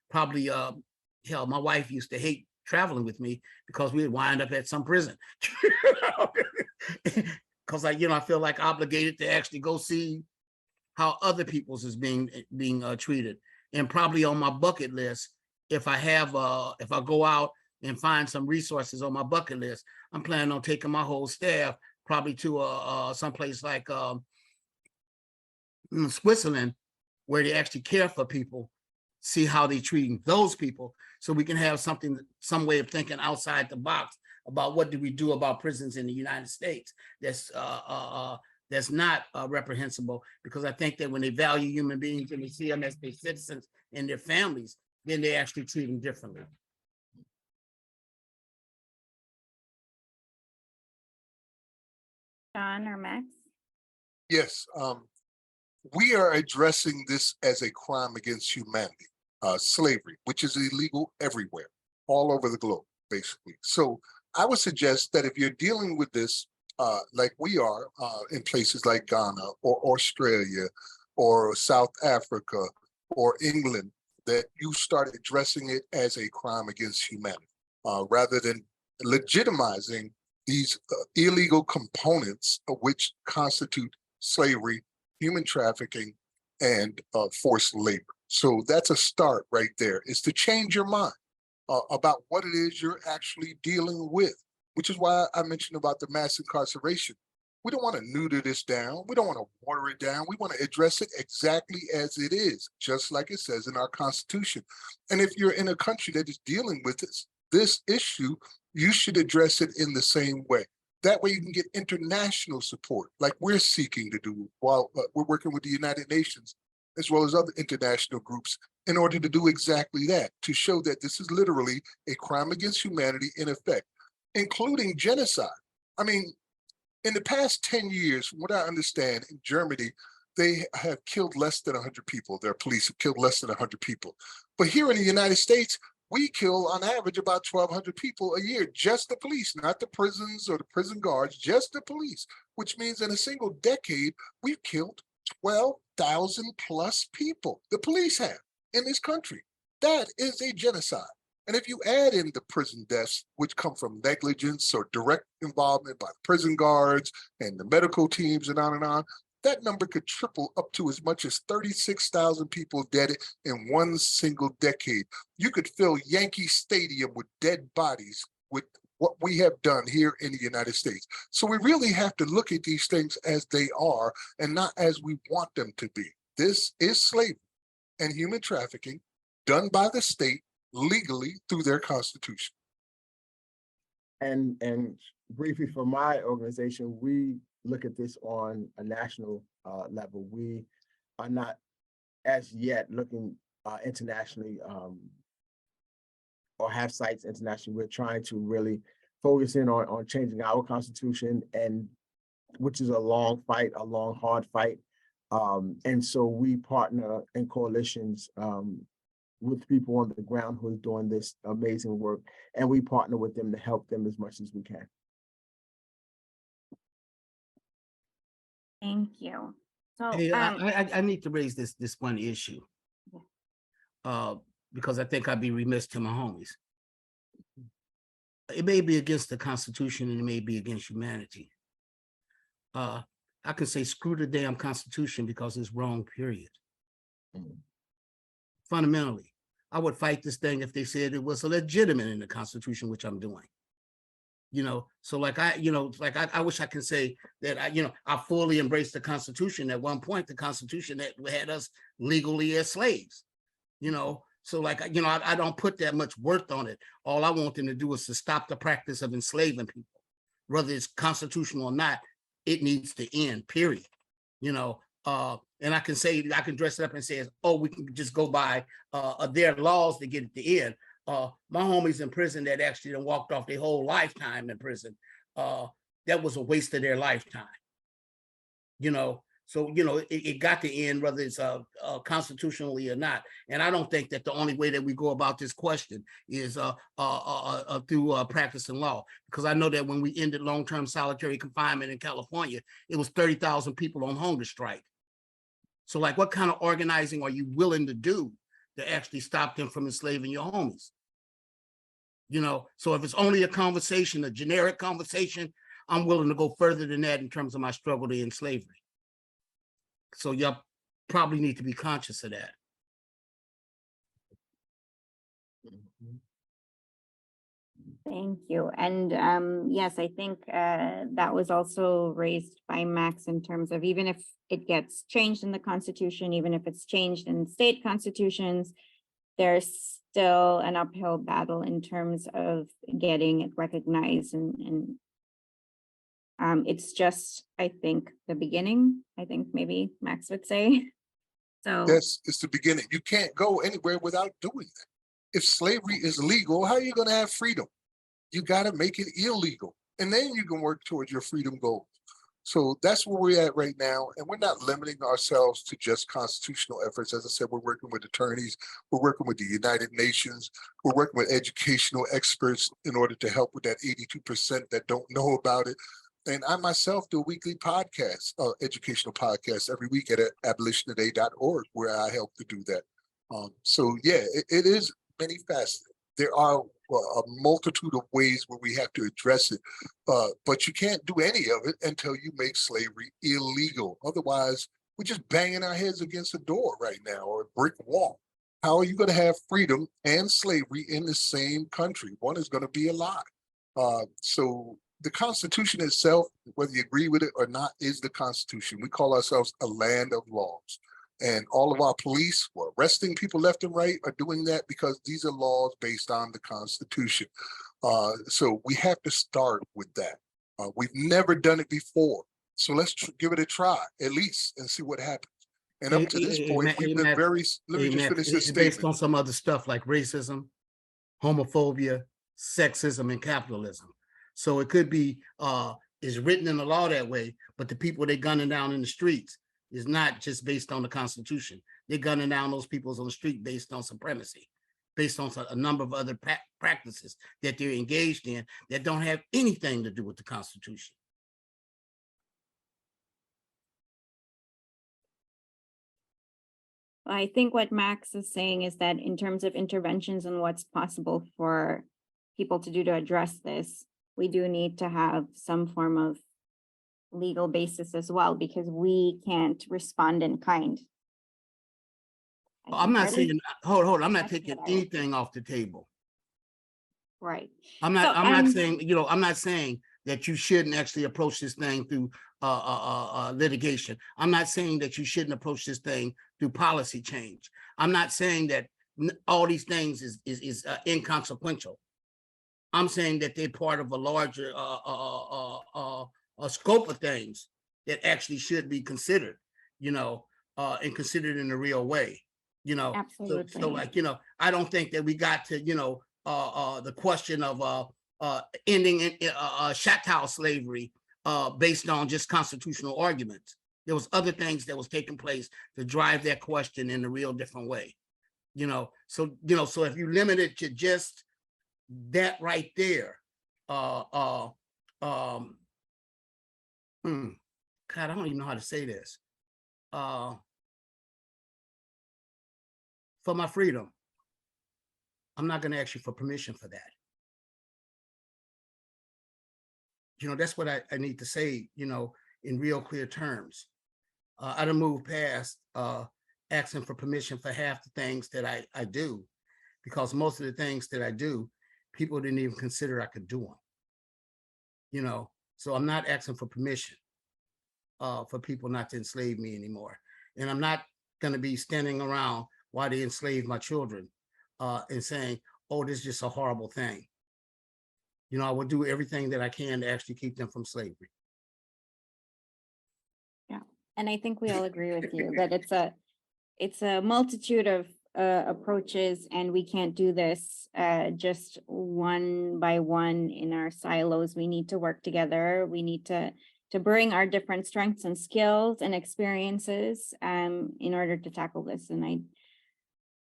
probably, hell, my wife used to hate traveling with me because we would wind up at some prison. Because I feel like obligated to actually go see how other people's is being treated. And probably on my bucket list, if I go out and find some resources on my bucket list, I'm planning on taking my whole staff probably to someplace like Switzerland, where they actually care for people, see how they're treating those people, so we can have some way of thinking outside the box about what do we do about prisons in the United States that's not reprehensible, because I think that when they value human beings and they see them as their citizens and their families, then they actually treat them differently. John or Max? Yes, we are addressing this as a crime against humanity, slavery, which is illegal everywhere, all over the globe, basically. So I would suggest that if you're dealing with this, like we are in places like Ghana or Australia or South Africa or England, that you start addressing it as a crime against humanity, rather than legitimizing these illegal components of which constitute slavery, human trafficking, and forced labor. So that's a start right there, is to change your mind about what it is you're actually dealing with, which is why I mentioned about the mass incarceration. We don't want to neuter this down. We don't want to water it down. We want to address it exactly as it is, just like it says in our Constitution. And if you're in a country that is dealing with this issue, you should address it in the same way. That way you can get international support, like we're seeking to do while we're working with the United Nations, as well as other international groups, in order to do exactly that, to show that this is literally a crime against humanity in effect, including genocide. I mean, in the past 10 years, from what I understand, in Germany, they have killed less than 100 people. Their police have killed less than 100 people. But here in the United States, we kill on average about 1,200 people a year, just the police, not the prisons or the prison guards, just the police, which means in a single decade, we've killed 12,000 plus people, the police have, in this country. That is a genocide. And if you add in the prison deaths, which come from negligence or direct involvement by prison guards and the medical teams and on, that number could triple up to as much as 36,000 people dead in one single decade. You could fill Yankee Stadium with dead bodies with what we have done here in the United States. So we really have to look at these things as they are and not as we want them to be. This is slavery and human trafficking done by the state legally through their constitution. And briefly for my organization, we look at this on a national level. We are not as yet looking internationally or have sites internationally. We're trying to really focus in on changing our constitution, and which is a long fight, a long, hard fight. And so we partner in coalitions with people on the ground who are doing this amazing work, and we partner with them to help them as much as we can. Thank you. So Hey, I need to raise this one issue, because I think I'd be remiss to my homies. It may be against the Constitution and it may be against humanity. I can say screw the damn Constitution because it's wrong, period. Fundamentally, I would fight this thing if they said it was legitimate in the Constitution, which I'm doing. You know, so like I wish I can say that I fully embraced the Constitution. At one point, the Constitution that had us legally as slaves, so like, I don't put that much worth on it. All I want them to do is to stop the practice of enslaving people, whether it's constitutional or not. It needs to end, period. And I can dress it up and say, oh, we can just go by their laws to get it to end. My homies in prison that actually done walked off their whole lifetime in prison, that was a waste of their lifetime. So it got to end, whether it's constitutionally or not. And I don't think that the only way that we go about this question is through practicing law, because I know that when we ended long-term solitary confinement in California, it was 30,000 people on hunger strike. So like, what kind of organizing are you willing to do to actually stop them from enslaving your homies? So if it's only a conversation, a generic conversation, I'm willing to go further than that in terms of my struggle to end slavery. So y'all probably need to be conscious of that. thank you. And yes, I think that was also raised by Max in terms of, even if it gets changed in the Constitution, even if it's changed in state constitutions, there's still an uphill battle in terms of getting it recognized. And it's just, I think, the beginning. I think maybe Max would say. So Yes, it's the beginning. You can't go anywhere without doing that. If slavery is legal, how are you going to have freedom? You got to make it illegal, and then you can work towards your freedom goals. So that's where we're at right now. And we're not limiting ourselves to just constitutional efforts. As I said, we're working with attorneys, we're working with the United Nations, we're working with educational experts in order to help with that 82% that don't know about it. And I myself do a weekly podcast, educational podcast every week at abolitiontoday.org, where I help to do that. So yeah, it is many faceted. There are a multitude of ways where we have to address it, but you can't do any of it until you make slavery illegal. Otherwise, we're just banging our heads against a door right now, or a brick wall. How are you going to have freedom and slavery in the same country? One is going to be a lie. So the Constitution itself, whether you agree with it or not, is the Constitution. We call ourselves a land of laws. And all of our police were arresting people left and right are doing that because these are laws based on the Constitution. So we have to start with that. We've never done it before. So let's give it a try, at least, and see what happens. And up to this point, we've been very, let me just finish this it's based statement. on some other stuff like racism, homophobia, sexism, and capitalism. So it could be, is written in the law that way, but the people they're gunning down in the streets is not just based on the Constitution. They're gunning down those people on the street based on supremacy, based on a number of other practices that they're engaged in that don't have anything to do with the Constitution. I think what Max is saying is that in terms of interventions and what's possible for people to do to address this, we do need to have some form of legal basis as well, because we can't respond in kind. I'm not saying, hold on, I'm not taking anything off the table. Right. I'm not saying, you know, I'm not saying that you shouldn't actually approach this thing through litigation. I'm not saying that you shouldn't approach this thing through policy change. I'm not saying that all these things is inconsequential. I'm saying that they're part of a larger scope of things that actually should be considered, you know, and considered in a real way, you know. Absolutely. So like, you know, I don't think that we got to, you know, the question of ending chattel slavery based on just constitutional arguments. There was other things that was taking place to drive that question in a real different way, you know. So, you know, so if you limit it to just that right there, God, I don't even know how to say this. For my freedom, I'm not going to ask you for permission for that. You know, that's what I need to say, you know, in real clear terms. I done moved past asking for permission for half the things that I do, because most of the things that I do, people didn't even consider I could do them. You know, so I'm not asking for permission for people not to enslave me anymore. And I'm not going to be standing around while they enslave my children and saying, oh, this is just a horrible thing. You know, I will do everything that I can to actually keep them from slavery. Yeah, and I think we all agree with you that it's a multitude of approaches, and we can't do this just one by one in our silos. We need to work together. We need to bring our different strengths and skills and experiences in order to tackle this. And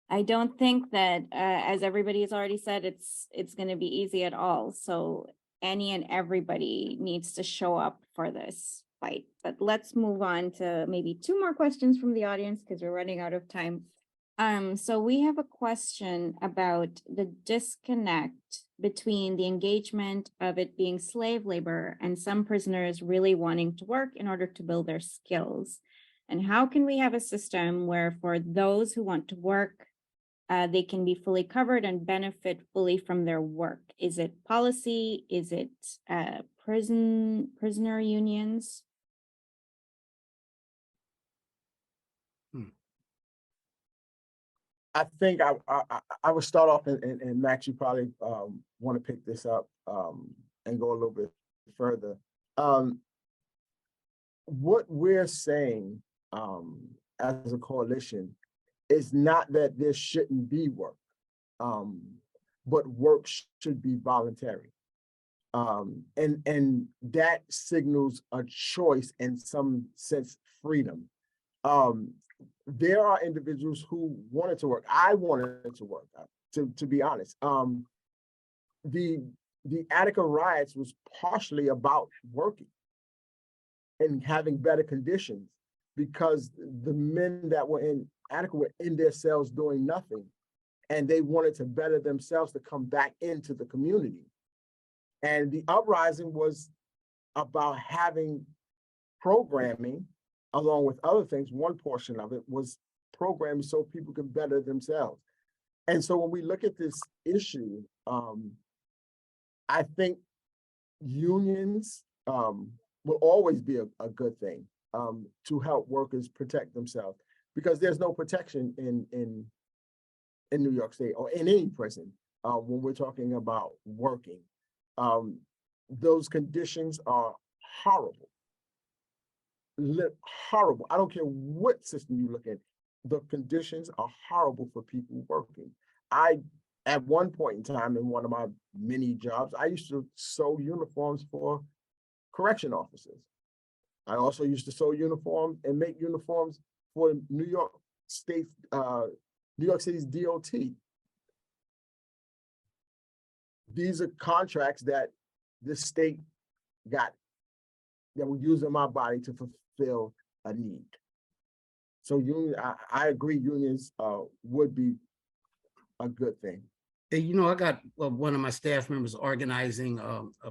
I don't think that, as everybody has already said, it's going to be easy at all. So any and everybody needs to show up for this fight. But let's move on to maybe 2 more questions from the audience, because we're running out of time. So we have a question about the disconnect between the engagement of it being slave labor and some prisoners really wanting to work in order to build their skills. And how can we have a system where for those who want to work, they can be fully covered and benefit fully from their work? Is it policy? Is it prisoner unions? I think I would start off, and Max, you probably want to pick this up and go a little bit further. What we're saying as a coalition is not that there shouldn't be work, but work should be voluntary. And that signals a choice, in some sense, freedom. There are individuals who wanted to work. I wanted to work, to be honest. The Attica riots was partially about working and having better conditions, because the men that were in Attica were in their cells doing nothing, and they wanted to better themselves to come back into the community. And the uprising was about having programming, along with other things. One portion of it was programming so people can better themselves. And so when we look at this issue, I think unions will always be a good thing to help workers protect themselves, because there's no protection in New York State or in any prison when we're talking about working. Those conditions are horrible. Horrible. I don't care what system you look at. The conditions are horrible for people working. At one point in time, in one of my many jobs, I used to sew uniforms for correction officers. I also used to sew uniforms and make uniforms for New York City's DOT. These are contracts that the state got, that were using my body to fulfill a need. So I agree, unions would be a good thing. And, you know, I got one of my staff members organizing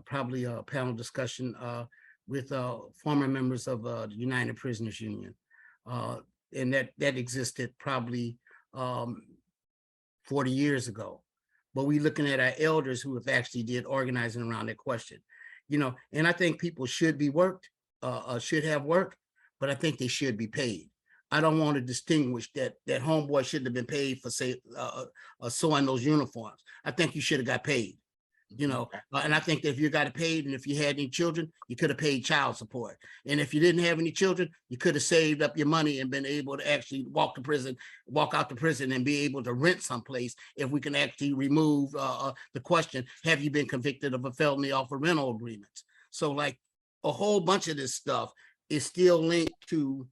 probably a panel discussion with former members of the United Prisoners Union. And that existed probably 40 years ago. But we're looking at our elders who have actually did organizing around that question. You know, and I think people should be worked, should have work, but I think they should be paid. I don't want to distinguish that homeboy shouldn't have been paid for, say, sewing those uniforms. I think you should have got paid, you know, and I think that if you got paid, and if you had any children, you could have paid child support. And if you didn't have any children, you could have saved up your money and been able to actually walk out to prison and be able to rent someplace, if we can actually remove the question, have you been convicted of a felony off of rental agreements? So like a whole bunch of this stuff is still linked to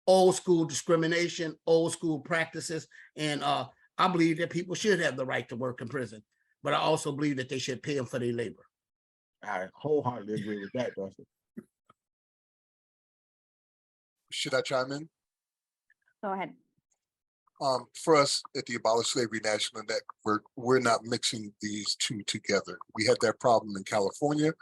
old school discrimination, old school practices. And I believe that people should have the right to work in prison, but I also believe that they should pay them for their labor. I wholeheartedly agree with that, Dorsey. Should I chime in? Go ahead. For us at the Abolish Slavery National Network, we're not mixing these two together. We had that problem in California,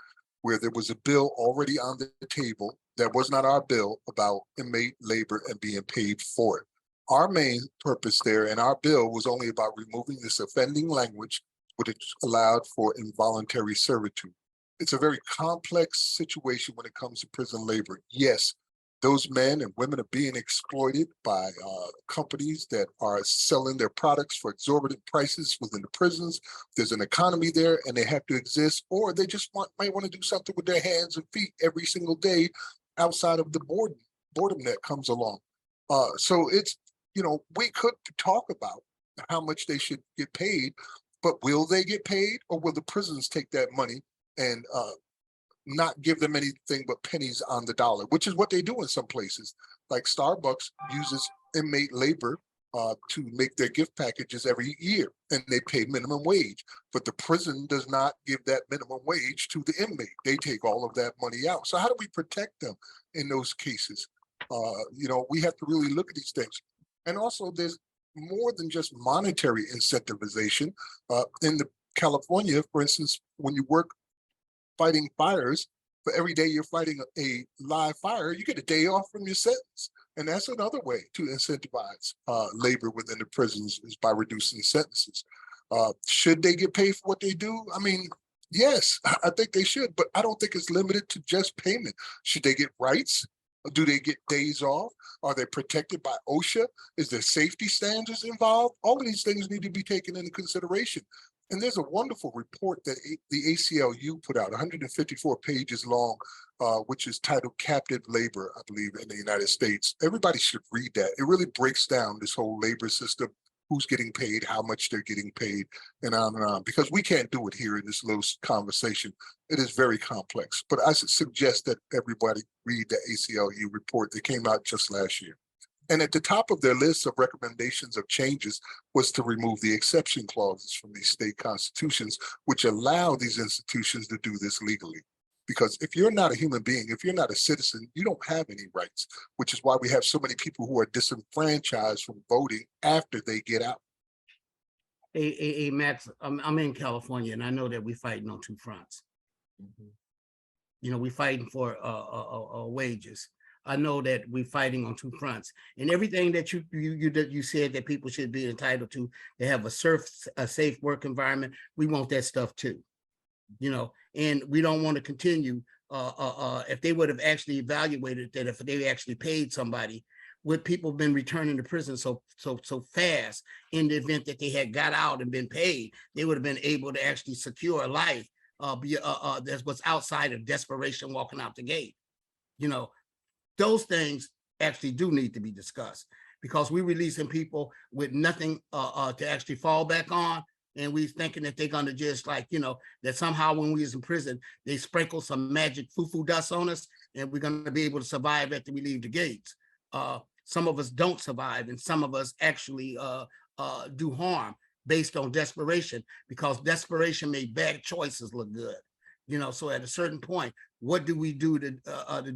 where there was a bill already on the table that was not our bill about inmate labor and being paid for it. Our main purpose there in our bill was only about removing this offending language, which allowed for involuntary servitude. It's a very complex situation when it comes to prison labor. Yes, those men and women are being exploited by companies that are selling their products for exorbitant prices within the prisons. There's an economy there and they have to exist, or they just might want to do something with their hands and feet every single day outside of the boredom that comes along. So it's, you know, we could talk about how much they should get paid, but will they get paid, or will the prisons take that money and not give them anything but pennies on the dollar, which is what they do in some places. Like Starbucks uses inmate labor to make their gift packages every year, and they pay minimum wage. But the prison does not give that minimum wage to the inmate. They take all of that money out. So how do we protect them in those cases? You know, we have to really look at these things. And also there's more than just monetary incentivization. In the California, for instance, when you work fighting fires, for every day you're fighting a live fire, you get a day off from your sentence. And that's another way to incentivize labor within the prisons, is by reducing sentences. Should they get paid for what they do? I mean, yes, I think they should, but I don't think it's limited to just payment. Should they get rights? Do they get days off? Are they protected by OSHA? Is there safety standards involved? All of these things need to be taken into consideration. And there's a wonderful report that the ACLU put out, 154 pages long, which is titled Captive Labor, I believe, in the United States. Everybody should read that. It really breaks down this whole labor system who's getting paid, how much they're getting paid, and on, because we can't do it here in this little conversation. It is very complex, but I suggest that everybody read the ACLU report that came out just last year. And at the top of their list of recommendations of changes was to remove the exception clauses from these state constitutions, which allow these institutions to do this legally. Because if you're not a human being, if you're not a citizen, you don't have any rights, which is why we have so many people who are disenfranchised from voting after they get out. Hey, Max, I'm in California, and I know that we're fighting on two fronts. You know, we're fighting for wages. I know that we're fighting on two fronts, and everything that you said that people should be entitled to have a safe work environment. We want that stuff too, you know, and we don't want to continue. If they would have actually evaluated that, if they actually paid somebody, would people have been returning to prison so fast in the event that they had got out and been paid, they would have been able to actually secure a life that was outside of desperation walking out the gate, you know. Those things actually do need to be discussed, because we're releasing people with nothing to actually fall back on. And we thinking that they're going to just, like, you know, that somehow when we was in prison, they sprinkle some magic foo-foo dust on us and we're going to be able to survive after we leave the gates. Some of us don't survive, and some of us actually do harm based on desperation, because desperation made bad choices look good. You know, so at a certain point, what do we do to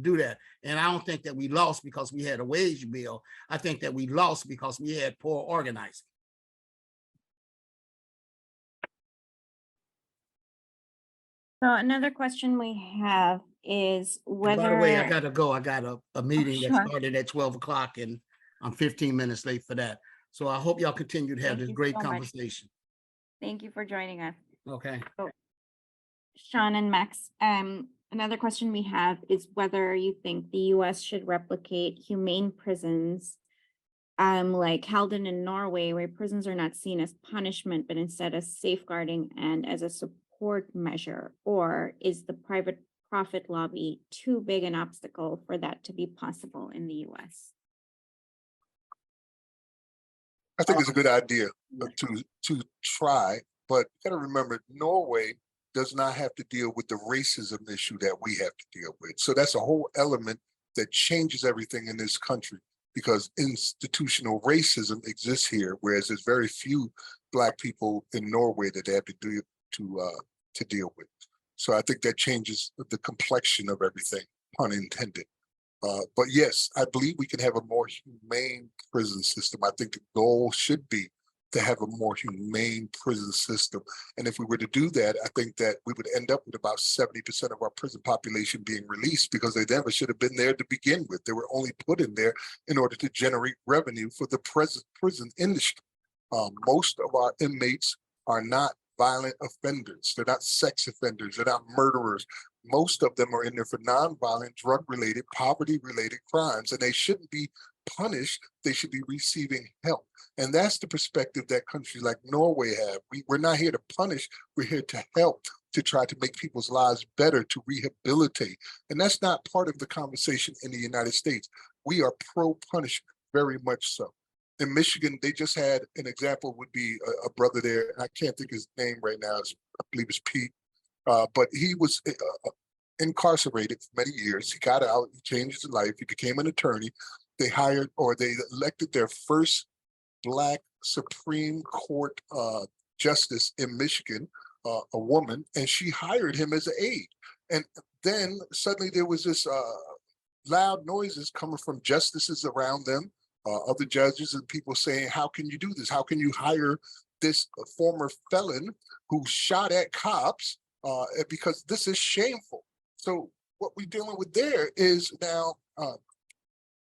do that? And I don't think that we lost because we had a wage bill. I think that we lost because we had poor organizing. So another question we have is whether. By the way, I gotta go. I got a meeting that sure. started at 12 o'clock, and I'm 15 minutes late for that. So I hope y'all continue to have Thank this you great so much. conversation. Thank you for joining us, Okay. Sean and Max. Another question we have is whether you think the US should replicate humane prisons like Halden in Norway, where prisons are not seen as punishment, but instead as safeguarding and as a support measure, or is the private profit lobby too big an obstacle for that to be possible in the US? I think it's a good idea to try, but you got to remember, Norway does not have to deal with the racism issue that we have to deal with. So that's a whole element that changes everything in this country, because institutional racism exists here, whereas there's very few Black people in Norway that they have to deal with. So I think that changes the complexion of everything, pun intended. But yes, I believe we can have a more humane prison system. I think the goal should be to have a more humane prison system. And if we were to do that, I think that we would end up with about 70% of our prison population being released, because they never should have been there to begin with. They were only put in there in order to generate revenue for the prison industry. Most of our inmates are not violent offenders. They're not sex offenders. They're not murderers. Most of them are in there for nonviolent, drug-related, poverty-related crimes, and they shouldn't be punished. They should be receiving help. And that's the perspective that countries like Norway have. We're not here to punish. We're here to help, to try to make people's lives better, to rehabilitate. And that's not part of the conversation in the United States. We are pro-punishment, very much so. In Michigan, they just had an example, would be a brother there, and I can't think his name right now. I believe it's Pete. But he was incarcerated for many years. He got out, he changed his life, he became an attorney. They hired, or they elected their first Black Supreme Court justice in Michigan, a woman, and she hired him as an aide. And then suddenly there was this loud noises coming from justices around them, other judges, and people saying, how can you do this? How can you hire this former felon who shot at cops? Because this is shameful. So what we're dealing with there is now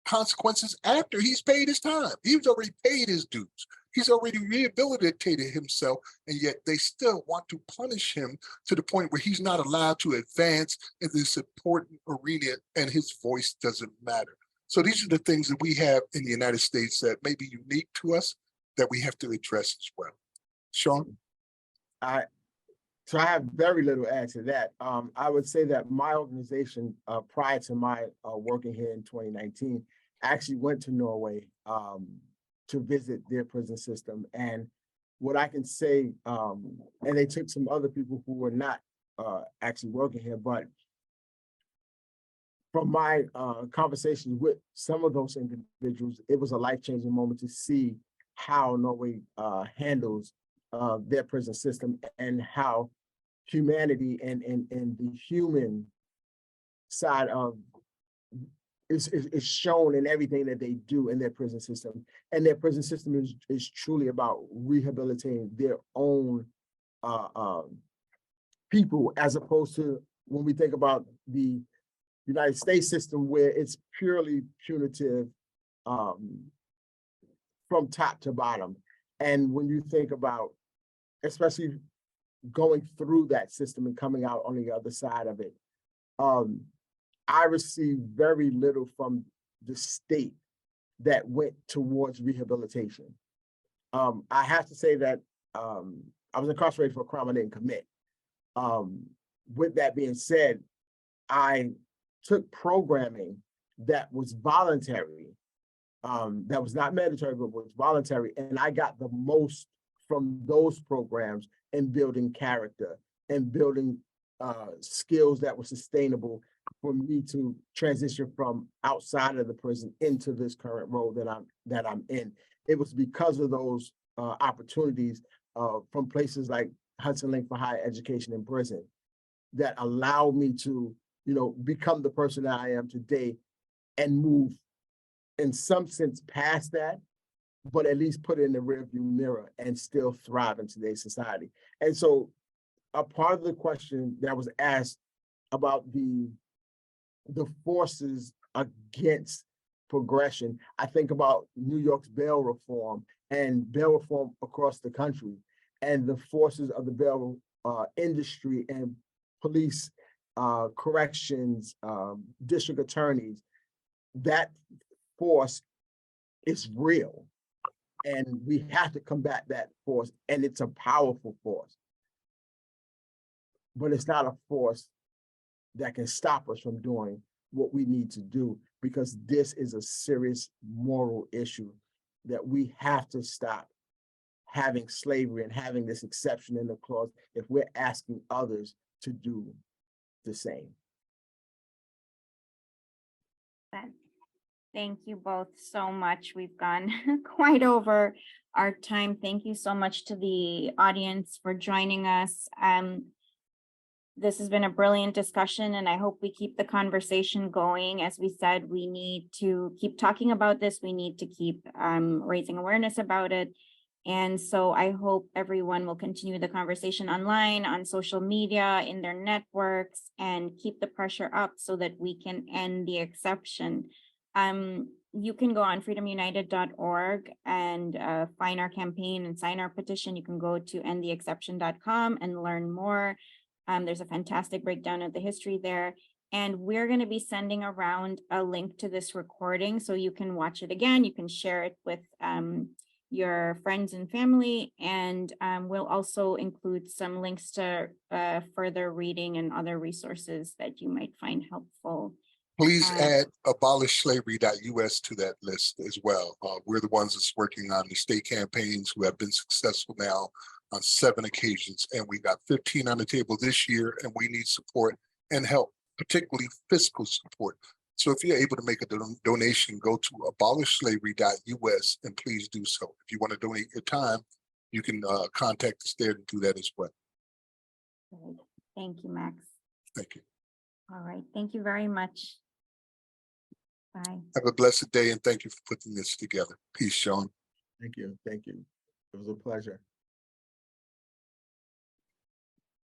consequences after he's paid his time. He's already paid his dues. He's already rehabilitated himself, and yet they still want to punish him to the point where he's not allowed to advance in this important arena, and his voice doesn't matter. So these are the things that we have in the United States that may be unique to us that we have to address as well. Sean? So I have very little to add to that. I would say that my organization, prior to my working here in 2019, actually went to Norway to visit their prison system. And what I can say, and they took some other people who were not actually working here, but from my conversations with some of those individuals, it was a life-changing moment to see how Norway handles their prison system and how humanity and the human side of is shown in everything that they do in their prison system. And their prison system is truly about rehabilitating their own people, as opposed to when we think about the United States system, where it's purely punitive from top to bottom. And when you think about, especially going through that system and coming out on the other side of it, I received very little from the state that went towards rehabilitation. I have to say that I was incarcerated for a crime I didn't commit. With that being said, I took programming that was voluntary, that was not mandatory, but was voluntary. And I got the most from those programs in building character and building skills that were sustainable for me to transition from outside of the prison into this current role that I'm in. It was because of those opportunities from places like Hudson Link for Higher Education in prison that allowed me to, become the person that I am today and move in some sense past that, but at least put it in the rearview mirror and still thrive in today's society. And so a part of the question that was asked about the forces against progression, I think about New York's bail reform and bail reform across the country and the forces of the bail industry and police, corrections, district attorneys. That force is real, and we have to combat that force, and it's a powerful force, but it's not a force that can stop us from doing what we need to do, because this is a serious moral issue that we have to stop having slavery and having this exception in the clause if we're asking others to do the same. Thank you both so much. We've gone quite over our time. Thank you so much to the audience for joining us. This has been a brilliant discussion, and I hope we keep the conversation going. As we said, we need to keep talking about this. We need to keep raising awareness about it. And so I hope everyone will continue the conversation online, on social media, in their networks, and keep the pressure up so that we can end the exception. You can go on freedomunited.org and find our campaign and sign our petition. You can go to endtheexception.com and learn more. There's a fantastic breakdown of the history there. And we're going to be sending around a link to this recording so you can watch it again. You can share it with your friends and family. And we'll also include some links to further reading and other resources that you might find helpful. Please add abolishslavery.us to that list as well. We're the ones that's working on the state campaigns who have been successful now on 7 occasions, and we got 15 on the table this year, and we need support and help, particularly fiscal support. So if you're able to make a donation, go to abolishslavery.us and please do so. If you want to donate your time, you can contact us there to do that as well. Thank you, Max. Thank you. All right. Thank you very much. Bye. Have a blessed day, and thank you for putting this together. Peace, Sean. Thank you. Thank you. It was a pleasure.